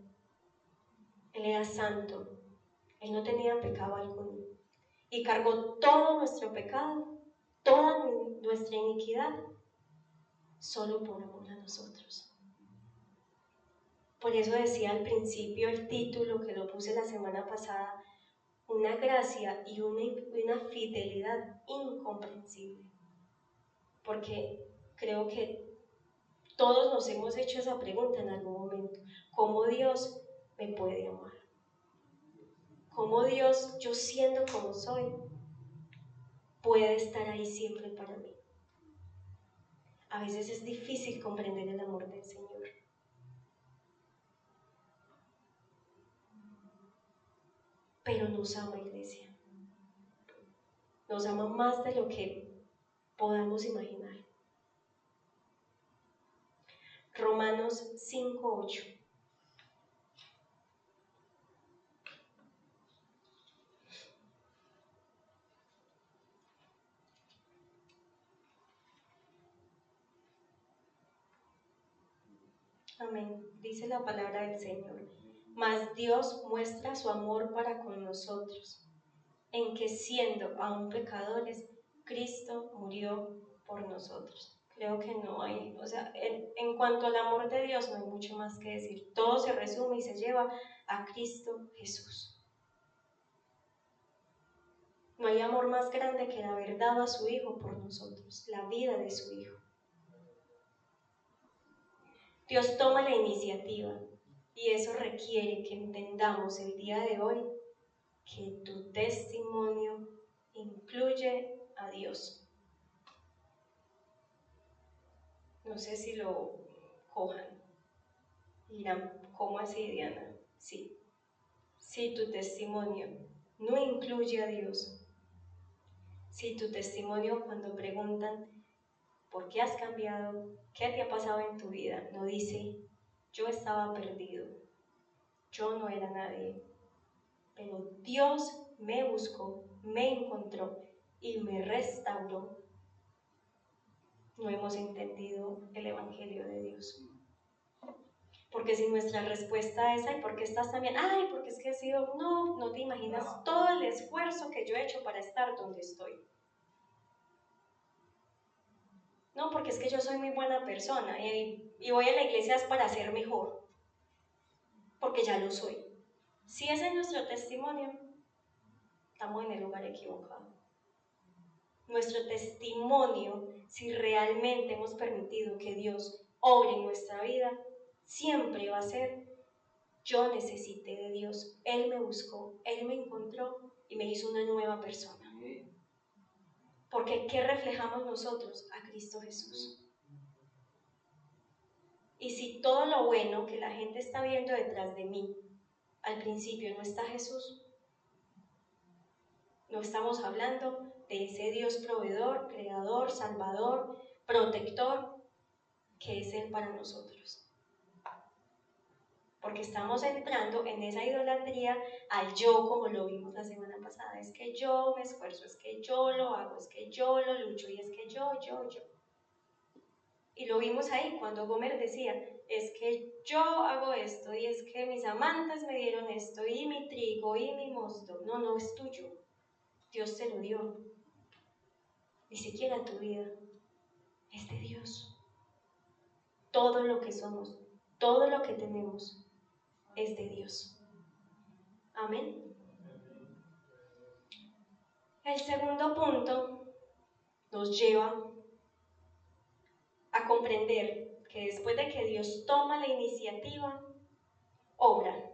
Él era santo, Él no tenía pecado alguno. Y cargó todo nuestro pecado, toda nuestra iniquidad, solo por amor a nosotros. Por eso decía al principio el título que lo puse la semana pasada, una gracia y una fidelidad incomprensible. Porque creo que todos nos hemos hecho esa pregunta en algún momento. ¿Cómo Dios me puede amar? ¿Cómo Dios, yo siendo como soy, puede estar ahí siempre para mí? A veces es difícil comprender el amor del Señor. Pero nos ama, iglesia. Nos ama más de lo que podamos imaginar. Romanos 5:8. Amén. Dice la palabra del Señor. Mas Dios muestra su amor para con nosotros, en que siendo aún pecadores, Cristo murió por nosotros. Creo que no hay, o sea, en cuanto al amor de Dios no hay mucho más que decir. Todo se resume y se lleva a Cristo Jesús. No hay amor más grande que el haber dado a su Hijo por nosotros, la vida de su Hijo. Dios toma la iniciativa y eso requiere que entendamos el día de hoy que tu testimonio incluye a Dios. No sé si lo cojan. Dirán, ¿cómo así, Diana? Sí. Si tu testimonio no incluye a Dios, si tu testimonio cuando preguntan ¿por qué has cambiado? ¿Qué te ha pasado en tu vida? No dice, yo estaba perdido, yo no era nadie, pero Dios me buscó, me encontró y me restauró. No hemos entendido el Evangelio de Dios. Porque si nuestra respuesta es, ay, ¿por qué estás tan bien? Ay, porque es que he sido, no te imaginas todo el esfuerzo que yo he hecho para estar donde estoy. No, porque es que yo soy muy buena persona y voy a la iglesia es para ser mejor, porque ya lo soy. Si ese es nuestro testimonio, estamos en el lugar equivocado. Nuestro testimonio, si realmente hemos permitido que Dios obre en nuestra vida, siempre va a ser, yo necesité de Dios, Él me buscó, Él me encontró y me hizo una nueva persona. Porque ¿qué reflejamos nosotros? A Cristo Jesús. Y si todo lo bueno que la gente está viendo detrás de mí, al principio no está Jesús, no estamos hablando de ese Dios proveedor, creador, salvador, protector, que es Él para nosotros. Porque estamos entrando en esa idolatría al yo, como lo vimos la semana pasada. Es que yo me esfuerzo, es que yo lo hago, es que yo lo lucho y es que yo. Y lo vimos ahí cuando Gomer decía, es que yo hago esto, y es que mis amantes me dieron esto, y mi trigo, y mi mosto. No, no es tuyo. Dios te lo dio. Ni siquiera tu vida. Es de Dios. Todo lo que somos, todo lo que tenemos, es de Dios. Amén. El segundo punto nos lleva a comprender que después de que Dios toma la iniciativa, obra,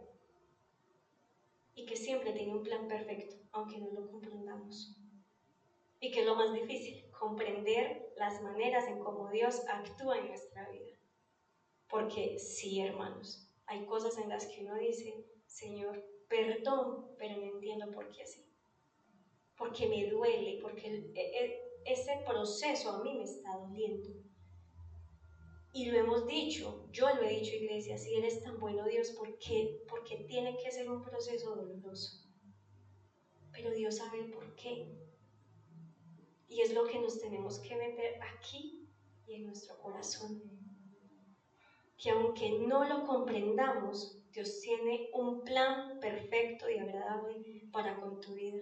y que siempre tiene un plan perfecto, aunque no lo comprendamos. Y que es lo más difícil, comprender las maneras en cómo Dios actúa en nuestra vida. Porque sí, hermanos, hay cosas en las que uno dice, Señor, perdón, pero no entiendo por qué así. Porque me duele, porque ese proceso a mí me está doliendo. Y lo hemos dicho, yo lo he dicho, iglesia, si eres tan bueno Dios, ¿por qué tiene que ser un proceso doloroso? Pero Dios sabe el por qué. Y es lo que nos tenemos que meter aquí y en nuestro corazón. Que aunque no lo comprendamos, Dios tiene un plan perfecto y agradable para con tu vida.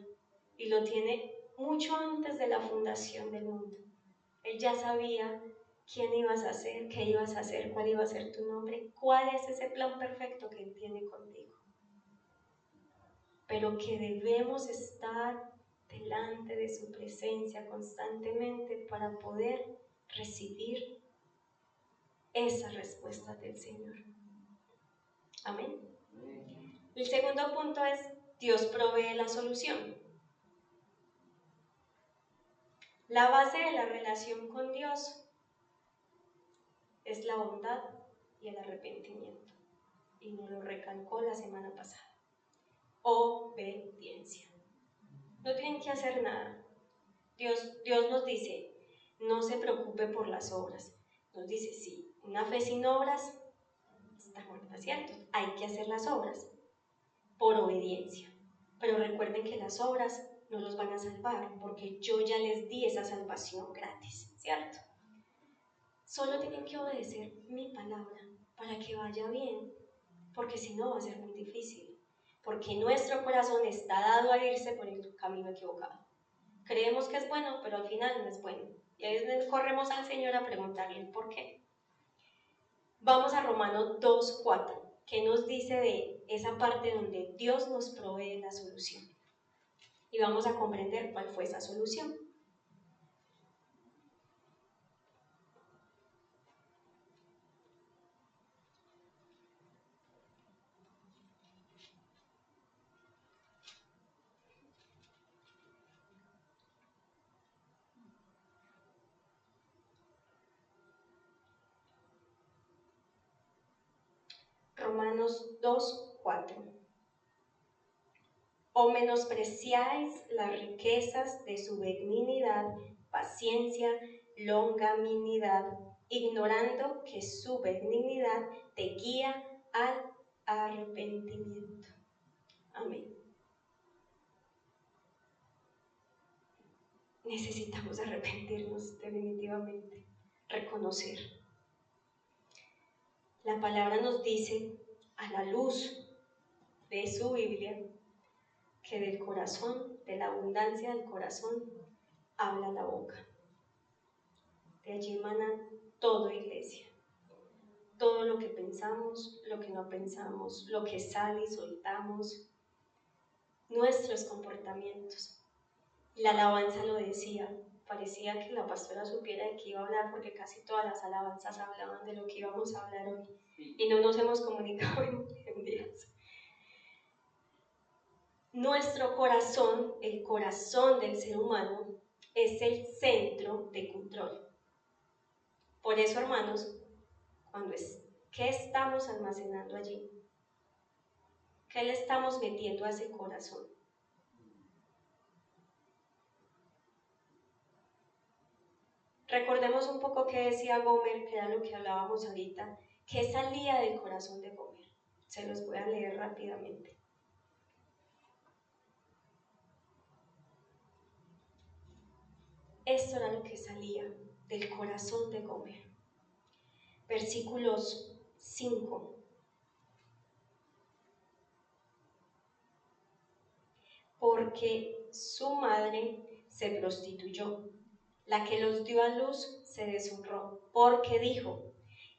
Y lo tiene mucho antes de la fundación del mundo. Él ya sabía quién ibas a ser, qué ibas a hacer, cuál iba a ser tu nombre, cuál es ese plan perfecto que Él tiene contigo. Pero que debemos estar delante de su presencia constantemente para poder recibir esa respuesta del Señor. Amén. El segundo punto es, Dios provee la solución. La base de la relación con Dios es la bondad y el arrepentimiento. Y nos lo recalcó la semana pasada. Obediencia. No tienen que hacer nada. Dios nos dice, no se preocupe por las obras. Nos dice, sí, una fe sin obras está muerta, ¿cierto? Hay que hacer las obras por obediencia. Pero recuerden que las obras no los van a salvar, porque yo ya les di esa salvación gratis, ¿cierto? Solo tienen que obedecer mi palabra para que vaya bien, porque si no va a ser muy difícil, porque nuestro corazón está dado a irse por el camino equivocado. Creemos que es bueno, pero al final no es bueno. Y ahí es donde corremos al Señor a preguntarle por qué. Vamos a Romanos 2:4, que nos dice de esa parte donde Dios nos provee la solución. Y vamos a comprender cuál fue esa solución. Romanos 2:4. ¿O menospreciáis las riquezas de su benignidad, paciencia, longanimidad, ignorando que su benignidad te guía al arrepentimiento? Amén. Necesitamos arrepentirnos definitivamente, reconocer. La palabra nos dice, a la luz de su Biblia, que del corazón, de la abundancia del corazón, habla la boca. De allí emana todo, iglesia. Todo lo que pensamos, lo que no pensamos, lo que sale y soltamos, nuestros comportamientos. La alabanza lo decía, parecía que la pastora supiera de qué iba a hablar porque casi todas las alabanzas hablaban de lo que íbamos a hablar hoy y no nos hemos comunicado en días. Nuestro corazón, el corazón del ser humano, es el centro de control. Por eso, hermanos, ¿qué estamos almacenando allí? ¿Qué le estamos metiendo a ese corazón? Recordemos un poco qué decía Gomer, que era lo que hablábamos ahorita, qué salía del corazón de Gomer. Se los voy a leer rápidamente. Esto era lo que salía del corazón de Gomer. versículos 5. Porque su madre se prostituyó, la que los dio a luz se deshonró, porque dijo: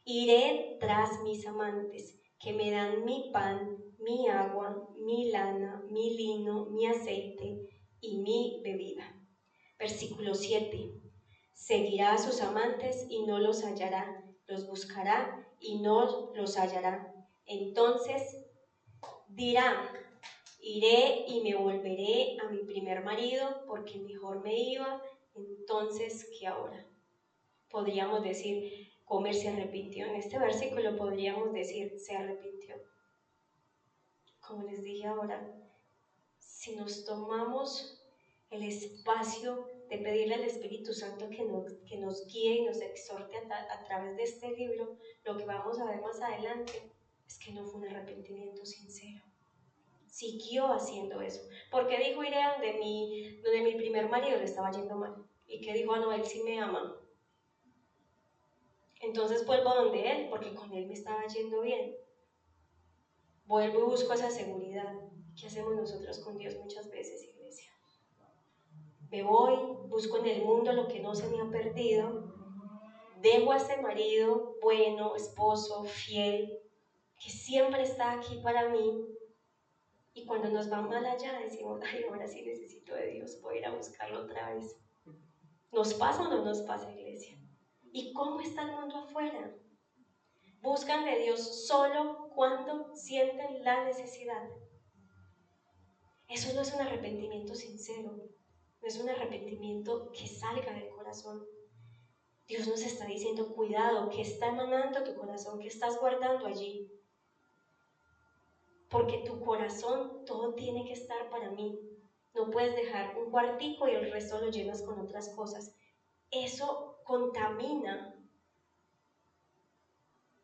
iré tras mis amantes, que me dan mi pan, mi agua, mi lana, mi lino, mi aceite y mi bebida. Versículo 7. Seguirá a sus amantes y no los hallará, los buscará y no los hallará. Entonces dirá: iré y me volveré a mi primer marido, porque mejor me iba entonces que ahora. Podríamos decir, Comer se arrepintió. En este versículo podríamos decir, se arrepintió. Como les dije ahora, si nos tomamos el espacio de pedirle al Espíritu Santo que nos guíe y nos exhorte a través de este libro, lo que vamos a ver más adelante es que no fue un arrepentimiento sincero. Siguió haciendo eso. Porque dijo: iré donde mi primer marido le estaba yendo mal. Y que dijo: no, él sí me ama. Entonces vuelvo donde él, porque con él me estaba yendo bien. Vuelvo y busco esa seguridad. ¿Qué hacemos nosotros con Dios muchas veces, iglesia? Me voy, busco en el mundo lo que no se me ha perdido. Dejo a ese marido bueno, esposo, fiel, que siempre está aquí para mí. Y cuando nos va mal allá, decimos: ay, ahora sí necesito de Dios, voy a ir a buscarlo otra vez. ¿Nos pasa o no nos pasa, iglesia? ¿Y cómo está el mundo afuera? Buscan de Dios solo cuando sienten la necesidad. Eso no es un arrepentimiento sincero, no es un arrepentimiento que salga del corazón. Dios nos está diciendo: cuidado, ¿qué está emanando tu corazón? ¿Qué estás guardando allí? Porque tu corazón, todo tiene que estar para mí. No puedes dejar un cuartico y el resto lo llenas con otras cosas. Eso contamina.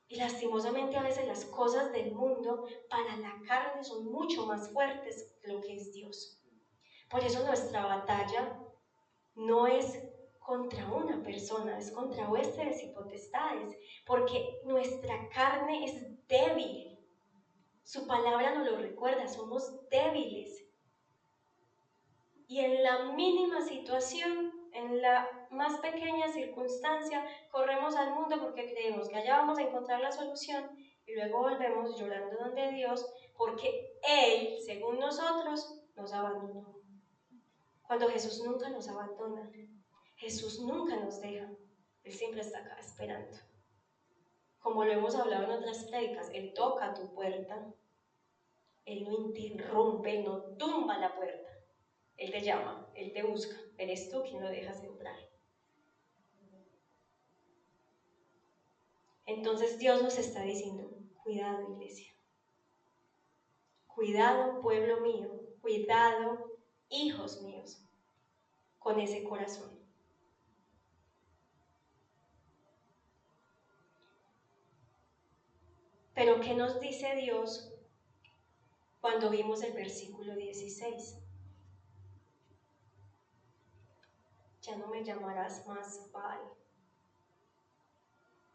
Y lastimosamente a veces las cosas del mundo para la carne son mucho más fuertes que lo que es Dios. Por eso nuestra batalla no es contra una persona, es contra huestes y potestades, porque nuestra carne es débil. Su palabra nos lo recuerda, somos débiles. Y en la mínima situación, en la más pequeña circunstancia, corremos al mundo porque creemos que allá vamos a encontrar la solución y luego volvemos llorando donde Dios porque Él, según nosotros, nos abandonó. Cuando Jesús nunca nos abandona, Jesús nunca nos deja, Él siempre está acá esperando. Como lo hemos hablado en otras prédicas, Él toca tu puerta, Él no interrumpe, Él no tumba la puerta. Él te llama, Él te busca, eres tú quien lo dejas entrar. Entonces Dios nos está diciendo: cuidado, iglesia. Cuidado, pueblo mío. Cuidado, hijos míos, con ese corazón. Pero ¿qué nos dice Dios cuando vimos el versículo 16? Ya no me llamarás más Baal,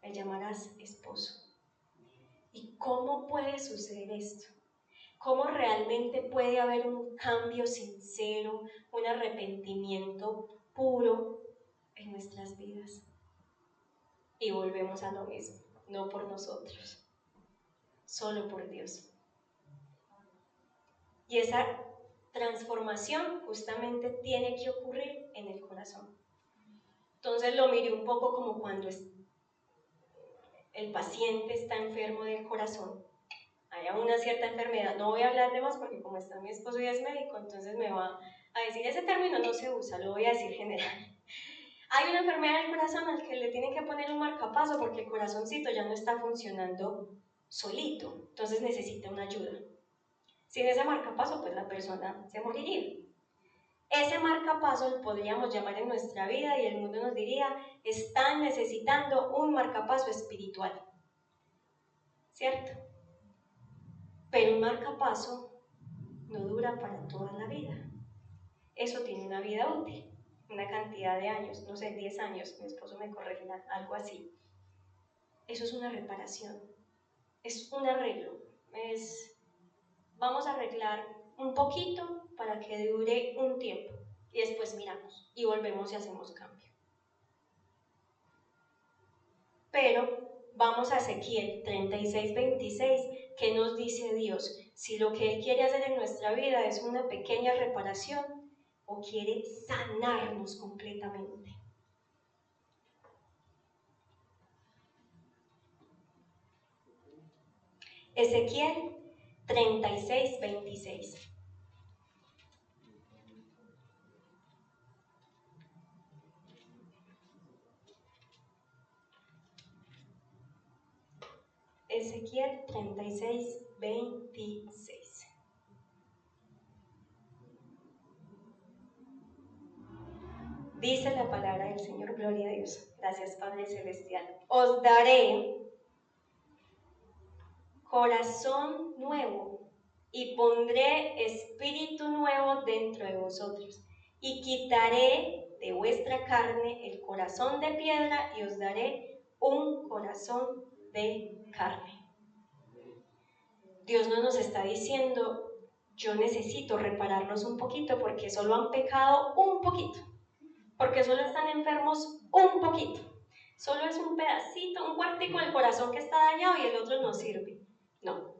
me llamarás esposo. ¿Y cómo puede suceder esto? ¿Cómo realmente puede haber un cambio sincero, un arrepentimiento puro en nuestras vidas? Y volvemos a lo mismo, no por nosotros, solo por Dios. Y esa transformación justamente tiene que ocurrir en el corazón. Entonces lo miré un poco como cuando el paciente está enfermo del corazón. Hay una cierta enfermedad, no voy a hablar de más porque como está mi esposo y es médico, entonces me va a decir: ese término no se usa, lo voy a decir general. Hay una enfermedad del corazón al que le tienen que poner un marcapaso porque el corazoncito ya no está funcionando solito, entonces necesita una ayuda. Sin ese marcapaso, pues la persona se moriría. Ese marcapaso lo podríamos llamar en nuestra vida y el mundo nos diría: están necesitando un marcapaso espiritual, ¿cierto? Pero un marcapaso no dura para toda la vida. Eso tiene una vida útil, una cantidad de años, no sé, 10 años, mi esposo me corregirá, algo así. Eso es una reparación, es un arreglo, vamos a arreglar un poquito para que dure un tiempo y después miramos y volvemos y hacemos cambio. Pero vamos a Ezequiel 36:26, que nos dice Dios, si lo que Él quiere hacer en nuestra vida es una pequeña reparación o quiere sanarnos completamente. Ezequiel 36:26. Ezequiel 36:26. Dice la palabra del Señor, gloria a Dios. Gracias, Padre Celestial. Os daré corazón nuevo y pondré espíritu nuevo dentro de vosotros. Y quitaré de vuestra carne el corazón de piedra y os daré un corazón de carne. Dios no nos está diciendo, yo necesito repararlos un poquito porque solo han pecado un poquito, porque solo están enfermos un poquito, solo es un pedacito, un cuartico del corazón que está dañado y el otro no sirve. No,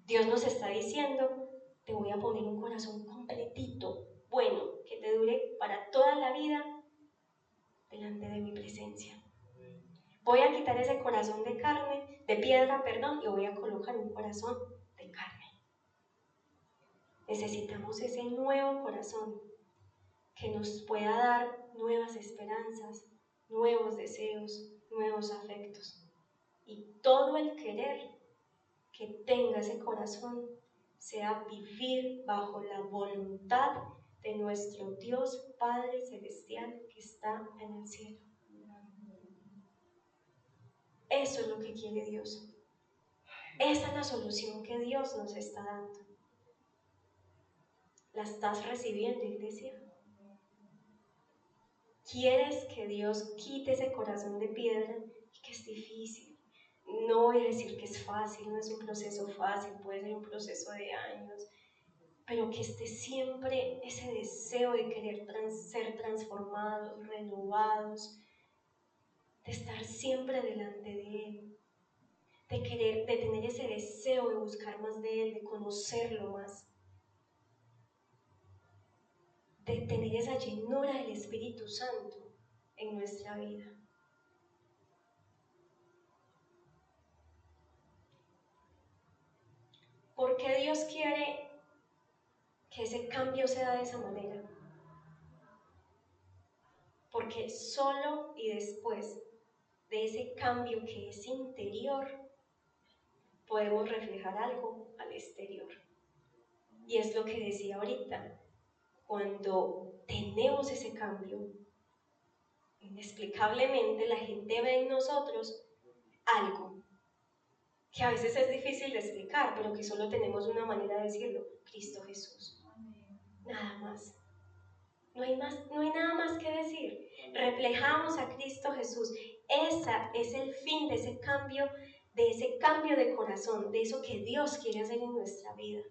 Dios nos está diciendo, te voy a poner un corazón completito, bueno, que te dure para toda la vida delante de mi presencia. Voy a quitar ese corazón de carne, de piedra, perdón, y voy a colocar un corazón de carne. Necesitamos ese nuevo corazón que nos pueda dar nuevas esperanzas, nuevos deseos, nuevos afectos. Y todo el querer que tenga ese corazón sea vivir bajo la voluntad de nuestro Dios Padre Celestial que está en el cielo. Eso es lo que quiere Dios. Esa es la solución que Dios nos está dando. ¿La estás recibiendo, iglesia? ¿Quieres que Dios quite ese corazón de piedra? Y que es difícil. No voy a decir que es fácil, no es un proceso fácil, puede ser un proceso de años, pero que esté siempre ese deseo de querer ser transformados, renovados, de estar siempre delante de Él, de tener ese deseo de buscar más de Él, de conocerlo más, de tener esa llenura del Espíritu Santo en nuestra vida. ¿Por qué Dios quiere que ese cambio sea de esa manera? Porque solo y después de ese cambio que es interior, podemos reflejar algo al exterior. Y es lo que decía ahorita, cuando tenemos ese cambio, inexplicablemente la gente ve en nosotros algo que a veces es difícil de explicar, pero que solo tenemos una manera de decirlo: Cristo Jesús. Nada más. No hay nada más que decir. Reflejamos a Cristo Jesús. Ese es el fin de ese cambio de corazón, de eso que Dios quiere hacer en nuestra vida.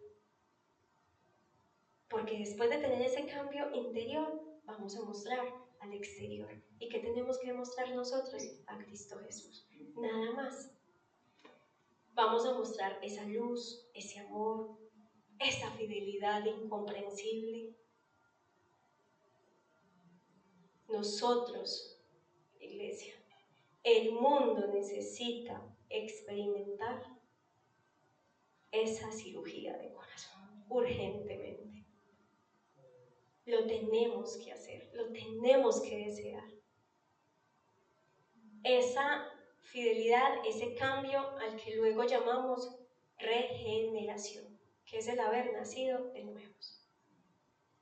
Porque después de tener ese cambio interior, vamos a mostrar al exterior. ¿Y qué tenemos que mostrar nosotros? A Cristo Jesús. Nada más. Vamos a mostrar esa luz, ese amor, esa fidelidad incomprensible. Nosotros, iglesia, el mundo necesita experimentar esa cirugía de corazón urgentemente. Lo tenemos que hacer, lo tenemos que desear. Esa fidelidad, ese cambio al que luego llamamos regeneración, que es el haber nacido de nuevos.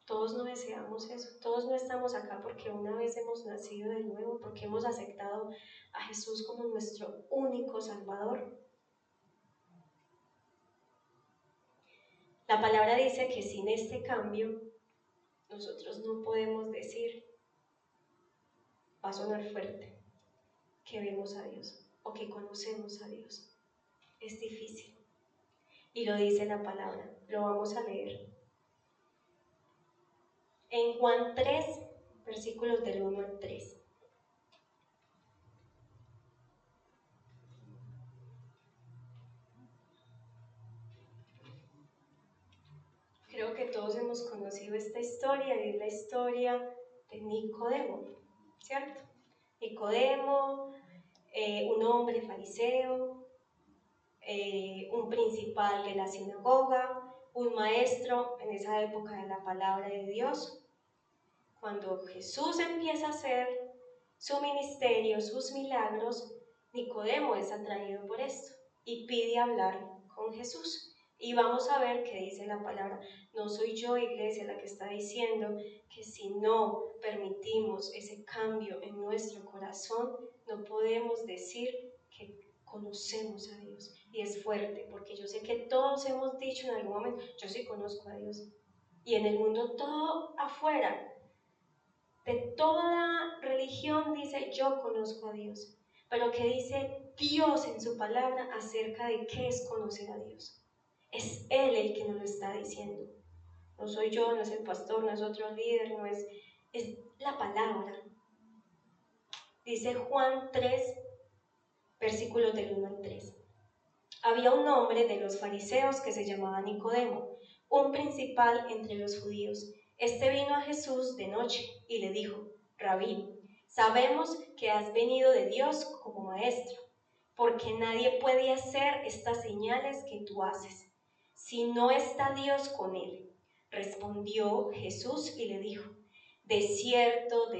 Todos no deseamos eso, todos no estamos acá porque una vez hemos nacido de nuevo, porque hemos aceptado a Jesús como nuestro único Salvador. La palabra dice que sin este cambio nosotros no podemos decir, va a sonar fuerte, que vemos a Dios. o que conocemos a Dios. Es difícil. Y lo dice la palabra. Lo vamos a leer. En Juan 3, versículos del 1 al 3. Creo que todos hemos conocido esta historia, y es la historia de Nicodemo, ¿cierto? Nicodemo, un hombre fariseo, un principal de la sinagoga, un maestro en esa época de la palabra de Dios. Cuando Jesús empieza a hacer su ministerio, sus milagros, Nicodemo es atraído por esto y pide hablar con Jesús. Y vamos a ver qué dice la palabra. No soy yo, iglesia, la que está diciendo que si no permitimos ese cambio en nuestro corazón, no podemos decir que conocemos a Dios. Y es fuerte, porque yo sé que todos hemos dicho en algún momento, yo sí conozco a Dios. Y en el mundo todo afuera, de toda religión, dice, yo conozco a Dios. Pero ¿qué dice Dios en su palabra acerca de qué es conocer a Dios? Es Él el que nos lo está diciendo. No soy yo, no es el pastor, no es otro líder, es la palabra. Dice Juan 3, versículos del 1 al 3. Había un hombre de los fariseos que se llamaba Nicodemo, un principal entre los judíos. Este vino a Jesús de noche y le dijo: Rabí, sabemos que has venido de Dios como maestro, porque nadie puede hacer estas señales que tú haces si no está Dios con él. Respondió Jesús y le dijo: de cierto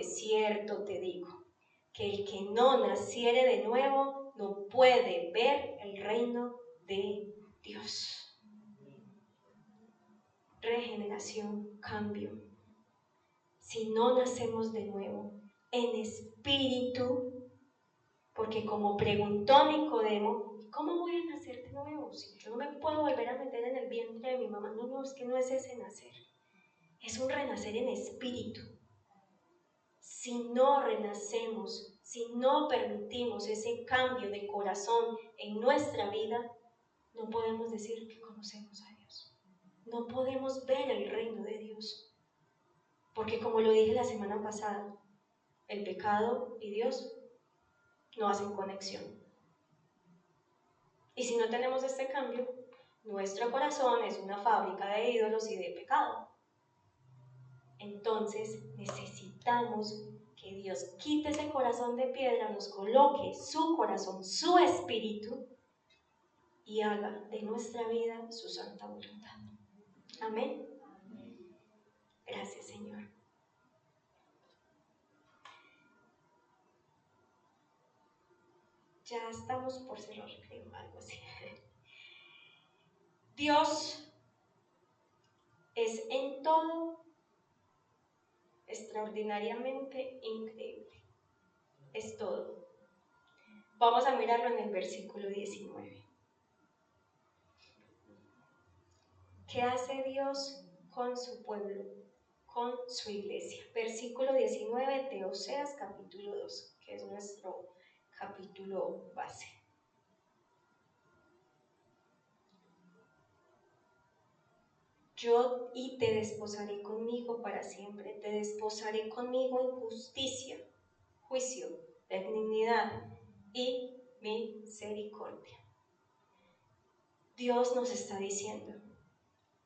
te digo, que el que no naciere de nuevo no puede ver el reino de Dios. Regeneración, cambio. Si no nacemos de nuevo en espíritu, porque como preguntó Nicodemo, ¿cómo voy a nacer de nuevo? Si yo no me puedo volver a meter en el vientre de mi mamá. No, es que no es ese nacer. Es un renacer en espíritu. Si no renacemos, si no permitimos ese cambio de corazón en nuestra vida, no podemos decir que conocemos a Dios. No podemos ver el reino de Dios. Porque como lo dije la semana pasada, el pecado y Dios no hacen conexión. Y si no tenemos este cambio, nuestro corazón es una fábrica de ídolos y de pecado. Entonces necesitamos que Dios quite ese corazón de piedra, nos coloque su corazón, su espíritu, y haga de nuestra vida su santa voluntad. Amén. Gracias, Señor. Ya estamos por cerrar, creo, algo así. Dios es en todo extraordinariamente increíble. Es todo. Vamos a mirarlo en el versículo 19. ¿Qué hace Dios con su pueblo, con su iglesia? Versículo 19 de Oseas capítulo 2, que es nuestro capítulo base. Yo y te desposaré conmigo para siempre, te desposaré conmigo en justicia, juicio, benignidad y misericordia. Dios nos está diciendo,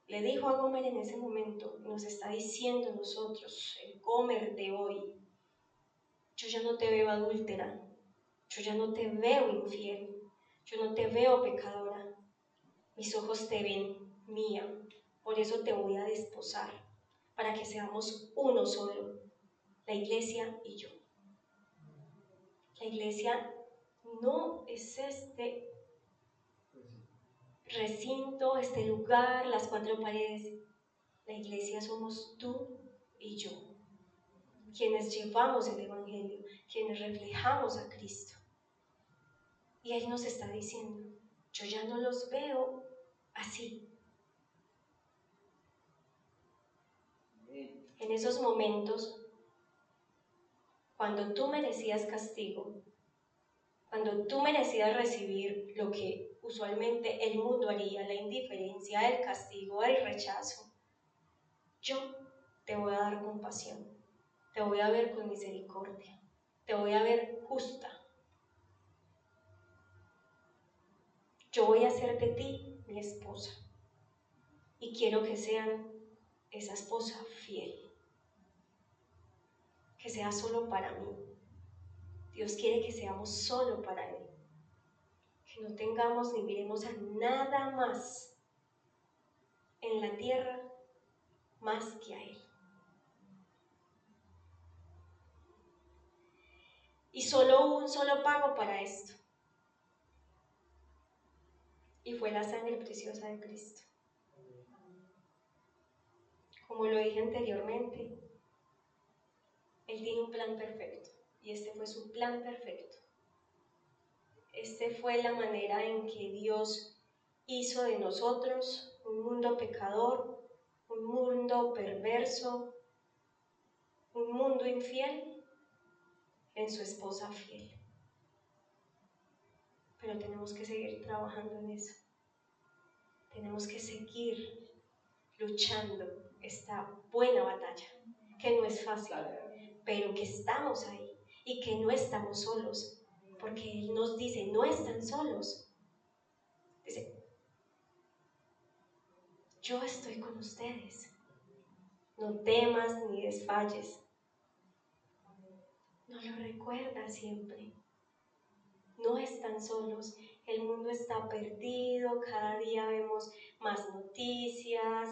le dijo a Gomer en ese momento, nos está diciendo a nosotros, el Gomer de hoy: yo ya no te veo adúltera, yo ya no te veo infiel, yo no te veo pecadora, mis ojos te ven mía, por eso te voy a desposar, para que seamos uno solo, la iglesia y yo. La iglesia no es este recinto, este lugar, las cuatro paredes. La iglesia somos tú y yo, quienes llevamos el evangelio, quienes reflejamos a Cristo. Y Él nos está diciendo, yo ya no los veo así. En esos momentos, cuando tú merecías castigo, Cuando tú merecías recibir lo que usualmente el mundo haría, la indiferencia, el castigo, el rechazo, yo te voy a dar compasión, te voy a ver con misericordia, te voy a ver justa. Yo voy a hacer de ti mi esposa y quiero que sean esa esposa fiel, que sea solo para mí. Dios quiere que seamos solo para Él, que no tengamos ni miremos a nada más en la tierra más que a Él. Y solo hubo un solo pago para esto, y fue la sangre preciosa de Cristo. Como lo dije anteriormente, Él tiene un plan perfecto, y este fue su plan perfecto. Este fue la manera en que Dios hizo de nosotros un mundo pecador, un mundo perverso, un mundo infiel, en su esposa fiel. Pero tenemos que seguir trabajando en eso. Tenemos que seguir luchando esta buena batalla, que no es fácil, pero que estamos ahí y que no estamos solos, porque Él nos dice, no están solos. Dice, yo estoy con ustedes. No temas ni desfalles. No lo recuerda siempre. No están solos. El mundo está perdido. Cada día vemos más noticias,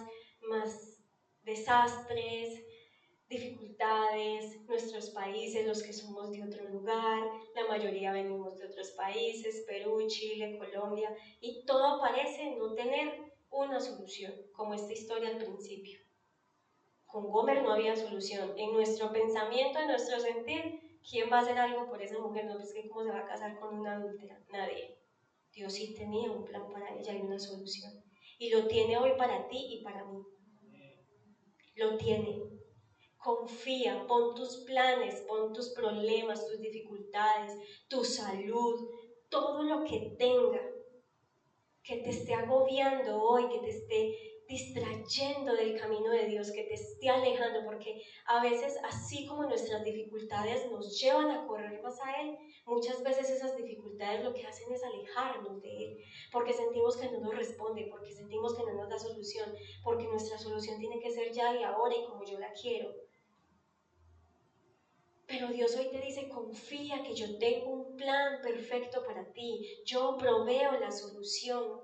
más desastres, dificultades. Nuestros países, los que somos de otro lugar, la mayoría venimos de otros países, Perú, Chile, Colombia, y todo parece no tener una solución, como esta historia al principio. Con Gomer no había solución. En nuestro pensamiento, en nuestro sentir, ¿quién va a hacer algo por esa mujer? No, pues que cómo se va a casar con una adúltera. Nadie. Dios sí tenía un plan para ella y una solución. Y lo tiene hoy para ti y para mí. Lo tiene. Confía, pon tus planes, pon tus problemas, tus dificultades, tu salud, todo lo que tenga, que te esté agobiando hoy, que te esté distrayendo del camino de Dios, que te esté alejando, porque a veces así como nuestras dificultades nos llevan a correr más a Él, muchas veces esas dificultades lo que hacen es alejarnos de Él, porque sentimos que no nos responde, porque sentimos que no nos da solución, porque nuestra solución tiene que ser ya y ahora y como yo la quiero. Pero Dios hoy te dice, confía que yo tengo un plan perfecto para ti, yo proveo la solución.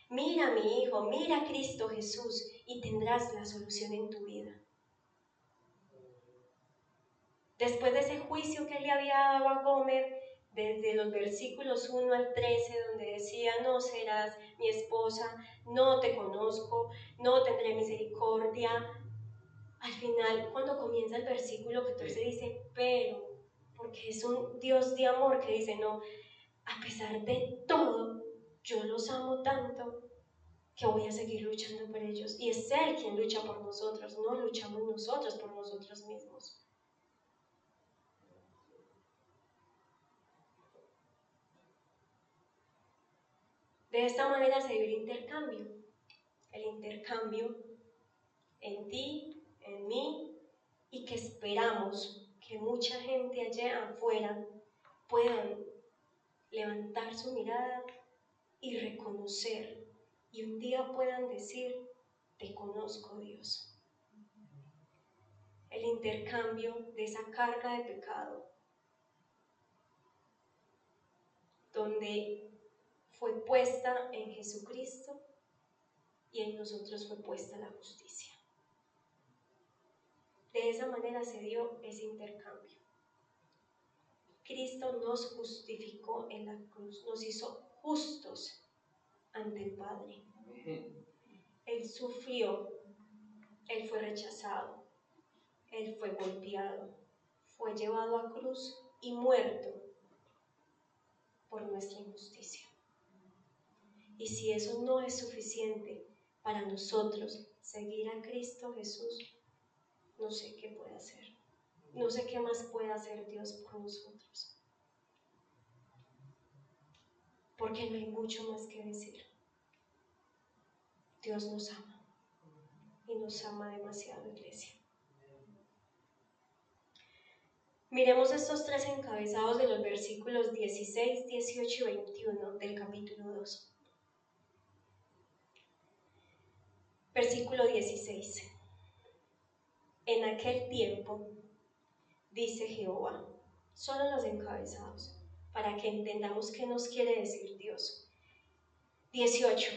Mira a mi Hijo, mira a Cristo Jesús y tendrás la solución en tu vida. Después de ese juicio que Él le había dado a Gomer, desde los versículos 1 al 13, donde decía, no serás mi esposa, no te conozco, no tendré misericordia, al final, cuando comienza el versículo 14, dice, pero, porque es un Dios de amor que dice, no, a pesar de todo, yo los amo tanto que voy a seguir luchando por ellos. Y es Él quien lucha por nosotros, no luchamos nosotros por nosotros mismos. De esta manera se dio el intercambio en ti, en mí, y que esperamos que mucha gente allá afuera puedan levantar su mirada y reconocer, y un día puedan decir, te conozco, Dios. El intercambio de esa carga de pecado, donde fue puesta en Jesucristo y en nosotros fue puesta la justicia. De esa manera se dio ese intercambio. Cristo nos justificó en la cruz, nos hizo justos ante el Padre. Él sufrió, Él fue rechazado, Él fue golpeado, fue llevado a cruz y muerto por nuestra injusticia. Y si eso no es suficiente para nosotros seguir a Cristo Jesús, no sé qué puede hacer. No sé qué más puede hacer Dios por nosotros. porque no hay mucho más que decir. Dios nos ama y nos ama demasiado, iglesia. Miremos estos tres encabezados de los versículos 16, 18 y 21 del capítulo 2. Versículo 16. En aquel tiempo, dice Jehová, solo los encabezados, para que entendamos qué nos quiere decir Dios. 18.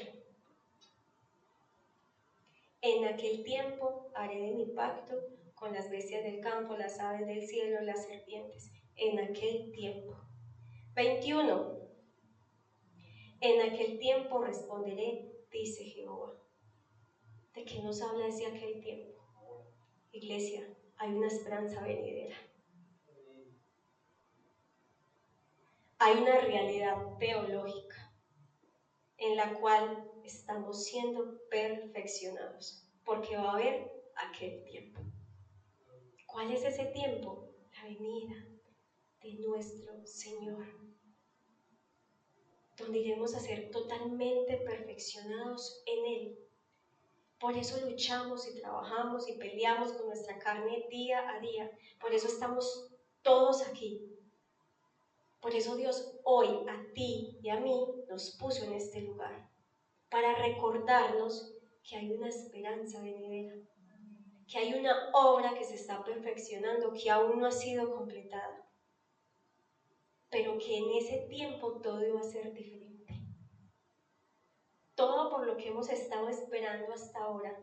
En aquel tiempo haré de mi pacto con las bestias del campo, las aves del cielo, las serpientes. En aquel tiempo. 21. En aquel tiempo responderé, dice Jehová. ¿De qué nos habla ese aquel tiempo? Iglesia, hay una esperanza venidera. Hay una realidad teológica en la cual estamos siendo perfeccionados, porque va a haber aquel tiempo. ¿Cuál es ese tiempo? La venida de nuestro Señor, donde iremos a ser totalmente perfeccionados en Él. Por eso luchamos y trabajamos y peleamos con nuestra carne día a día. Por eso estamos todos aquí. Por eso Dios hoy a ti y a mí nos puso en este lugar, para recordarnos que hay una esperanza venidera, que hay una obra que se está perfeccionando, que aún no ha sido completada, pero que en ese tiempo todo iba a ser diferente. Todo por lo que hemos estado esperando hasta ahora,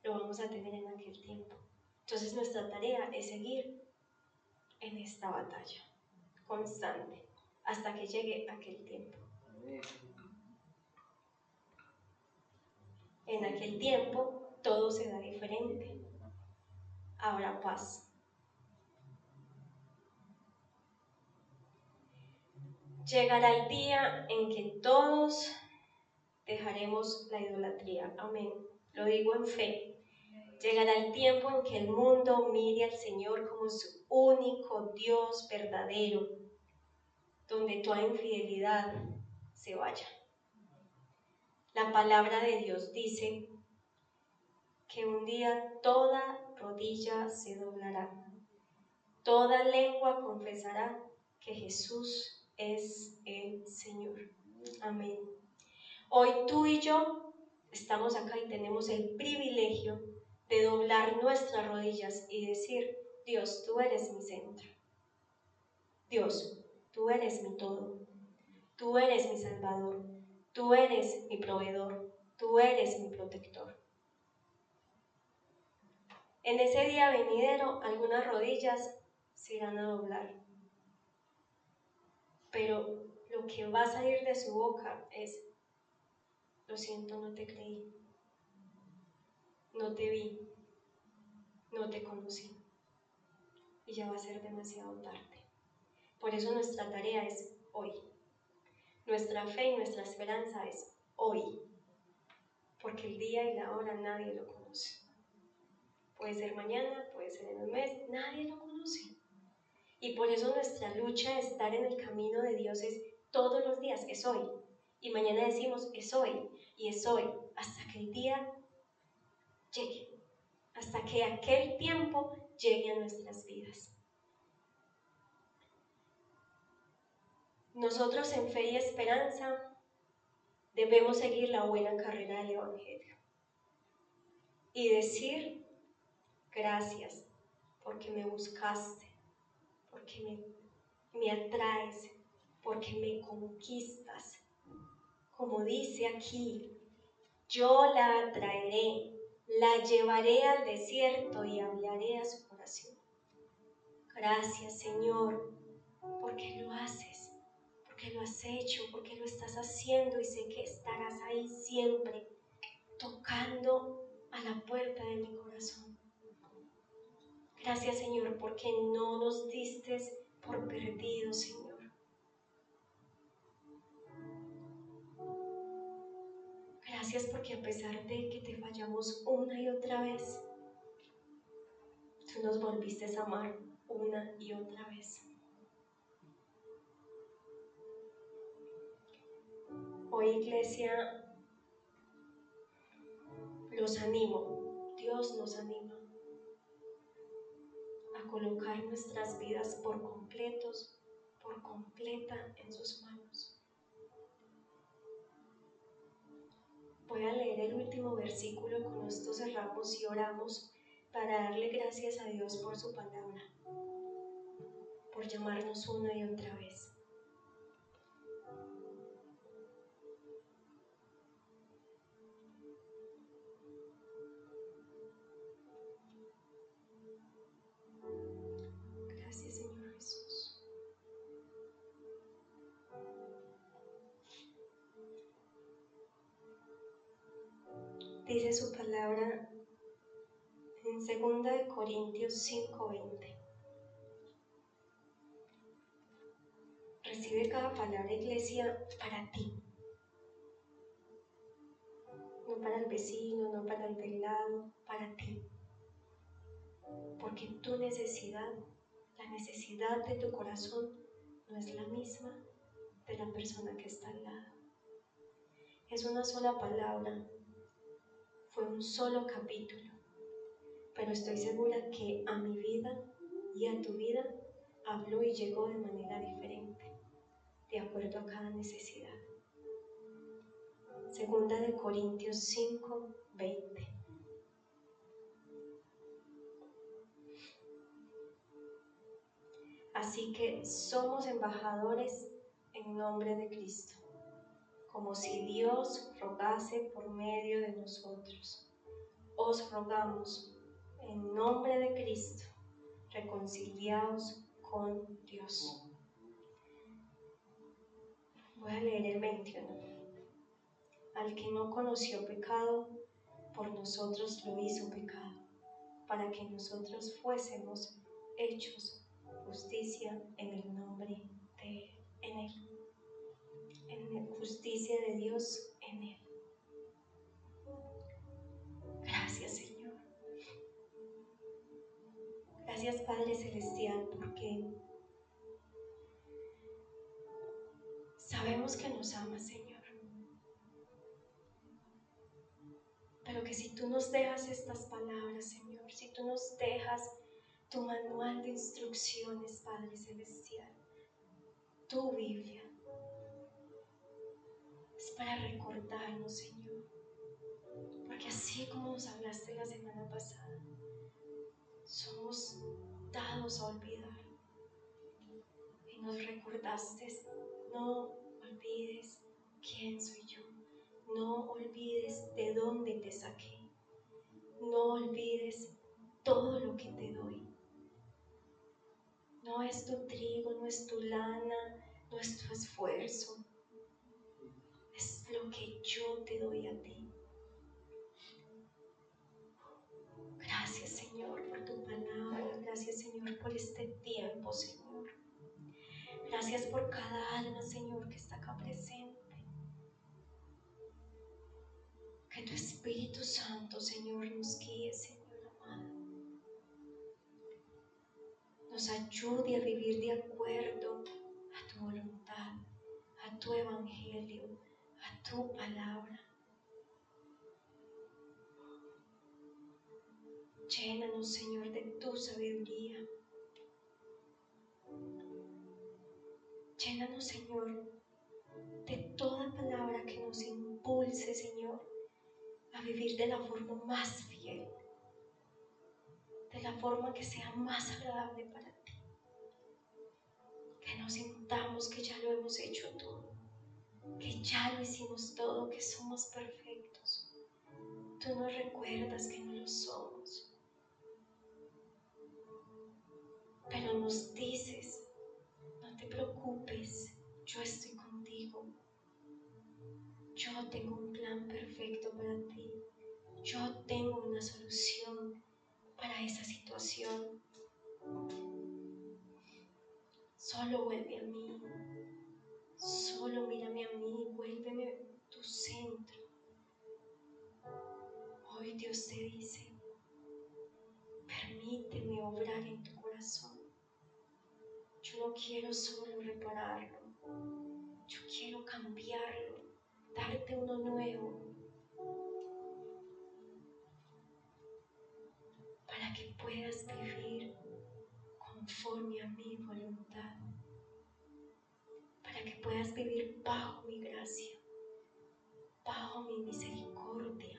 lo vamos a tener en aquel tiempo. Entonces nuestra tarea es seguir en esta batalla constante hasta que llegue aquel tiempo. En aquel tiempo todo será diferente. Habrá paz. Llegará el día en que todos dejaremos la idolatría. Amén. Lo digo en fe. Llegará el tiempo en que el mundo mire al Señor como su único Dios verdadero, donde toda infidelidad se vaya. La palabra de Dios dice que un día toda rodilla se doblará, toda lengua confesará que Jesús es el Señor. Amén. Hoy tú y yo estamos acá y tenemos el privilegio de doblar nuestras rodillas y decir: Dios, tú eres mi centro. Dios, tú eres mi todo. Tú eres mi Salvador. Tú eres mi proveedor. Tú eres mi protector. En ese día venidero, algunas rodillas se irán a doblar. Pero lo que va a salir de su boca es: lo siento, no te creí. No te vi. No te conocí. Y ya va a ser demasiado tarde. Por eso nuestra tarea es hoy. Nuestra fe y nuestra esperanza es hoy. Porque el día y la hora nadie lo conoce. Puede ser mañana, puede ser en un mes, nadie lo conoce. Y por eso nuestra lucha de estar en el camino de Dios es todos los días, es hoy. Y mañana decimos, es hoy, y es hoy, hasta que el día llegue. Hasta que aquel tiempo llegue a nuestras vidas. Nosotros en fe y esperanza debemos seguir la buena carrera del Evangelio y decir: gracias, porque me buscaste, porque me atraes, porque me conquistas. Como dice aquí, yo la atraeré, la llevaré al desierto y hablaré a su corazón. Gracias, Señor, porque lo haces, porque lo has hecho, porque lo estás haciendo, y sé que estarás ahí siempre, tocando a la puerta de mi corazón. Gracias, Señor, porque no nos diste por perdidos, Señor. Gracias porque a pesar de que te fallamos una y otra vez, tú nos volviste a amar una y otra vez. Hoy, iglesia, los animo, Dios nos anima a colocar nuestras vidas por completa en sus manos. Voy a leer el último versículo y con esto cerramos y oramos para darle gracias a Dios por su palabra, por llamarnos una y otra vez. Gracias, Señor Jesús. Dice su palabra en 2 Corintios 5:20. Recibe cada palabra, iglesia, para ti. No para el vecino, no para el del lado, para ti. Porque tu necesidad, la necesidad de tu corazón, no es la misma de la persona que está al lado. Es una sola palabra, fue un solo capítulo, pero estoy segura que a mi vida y a tu vida habló y llegó de manera diferente, de acuerdo a cada necesidad. 2 Corintios 5:20. Así que somos embajadores en nombre de Cristo, como si Dios rogase por medio de nosotros. Os rogamos en nombre de Cristo, reconciliaos con Dios. Voy a leer el 21. Al que no conoció pecado, por nosotros lo hizo pecado, para que nosotros fuésemos hechos justicia en el nombre de Él, en justicia de Dios en Él. Gracias, Señor. Gracias, Padre Celestial, porque sabemos que nos amas, Señor. Pero que si tú nos dejas estas palabras, Señor, si tú nos dejas tu manual de instrucciones, Padre Celestial, tu Biblia, es para recordarnos, Señor. Porque así como nos hablaste la semana pasada, somos dados a olvidar. Y nos recordaste, no olvides quién soy yo. No olvides de dónde te saqué. No olvides todo lo que te doy. No es tu trigo, no es tu lana, no es tu esfuerzo. Es lo que yo te doy a ti. Gracias, Señor, por tu palabra. Gracias, Señor, por este tiempo, Señor. Gracias por cada alma, Señor, que está acá presente. Que tu Espíritu Santo, Señor, nos guíe, Señor amado. Nos ayude a vivir de acuerdo a tu voluntad, a tu evangelio, a tu palabra. Llénanos, Señor, de tu sabiduría. Llénanos, Señor, de toda palabra que nos impulse, Señor, a vivir de la forma más fiel, de la forma que sea más agradable para ti. Que nos sintamos que ya lo hemos hecho todo, que ya lo hicimos todo, que somos perfectos. Tú nos recuerdas que no lo somos, pero nos dices, no te preocupes, yo estoy contigo. Yo tengo un plan perfecto para ti. Yo tengo una solución para esa situación. Solo vuelve a mí. Solo mírame a mí. Vuélveme tu centro. Hoy Dios te dice, permíteme obrar en tu corazón. Yo no quiero solo repararlo. Yo quiero cambiarlo. darte uno nuevo, para que puedas vivir conforme a mi voluntad, para que puedas vivir bajo mi gracia, bajo mi misericordia.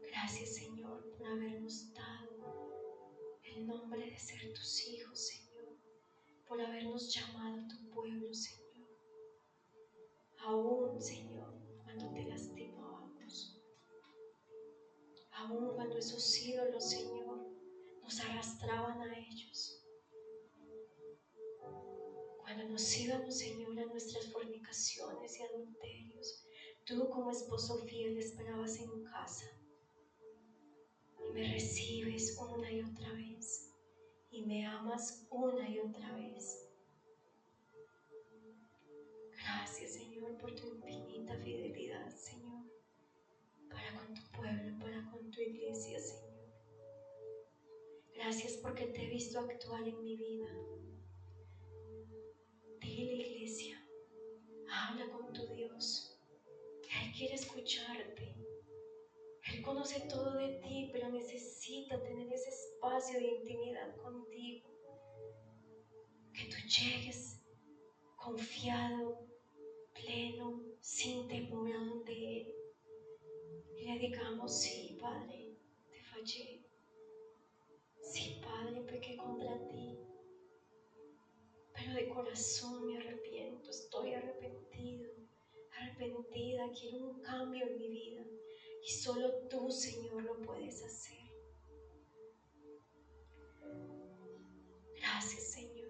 Gracias, Señor, por habernos dado el nombre de ser tus hijos, Señor, por habernos llamado a tu pueblo, Señor. Aún, Señor, cuando te lastimábamos, aún cuando esos ídolos, Señor, nos arrastraban a ellos, cuando nos íbamos, Señor, a nuestras fornicaciones y adulterios, tú como esposo fiel esperabas en casa y me recibes una y otra vez y me amas una y otra vez. Gracias, Señor, por tu infinita fidelidad, Señor, para con tu pueblo, para con tu iglesia, Señor. Gracias porque te he visto actuar en mi vida. Dile, iglesia, habla con tu Dios. Él quiere escucharte. Él conoce todo de ti, pero necesita tener ese espacio de intimidad contigo. Que tú llegues confiado, pleno, sin temor a donde Él. Y le digamos, sí, Padre, te fallé. Sí, Padre, pequé contra ti. Pero de corazón me arrepiento, estoy arrepentida, quiero un cambio en mi vida. Y solo tú, Señor, lo puedes hacer. Gracias, Señor.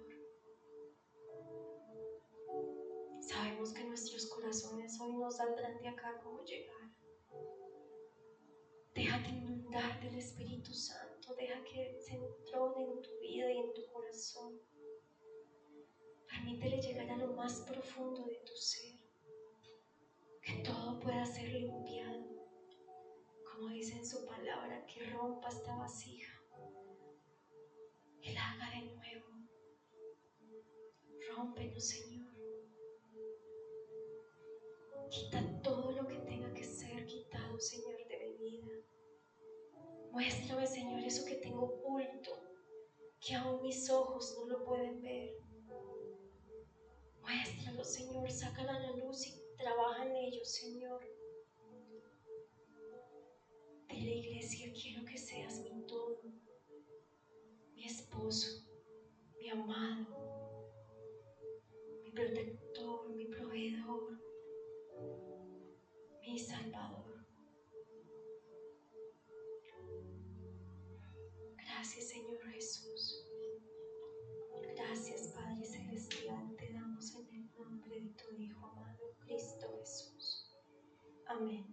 Sabemos que nuestros corazones hoy no saldrán de acá como llegaron. Déjate inundar del Espíritu Santo, deja que se entrone en tu vida y en tu corazón. Permítele llegar a lo más profundo de tu ser, que todo pueda ser limpiado. Como dice en su palabra, que rompa esta vasija y la haga de nuevo. Rómpenos, Señor. Quita todo lo que tenga que ser quitado, Señor, de mi vida. Muéstrame, Señor, eso que tengo oculto, que aún mis ojos no lo pueden ver. Muéstralo, Señor, sácalo a la luz y trabaja en ello, Señor. Dile, iglesia, quiero que seas mi todo, mi esposo, mi amado, mi protector, mi proveedor, mi salvador. Gracias, Señor Jesús. Gracias, Padre Celestial, te damos en el nombre de tu Hijo amado, Cristo Jesús. Amén.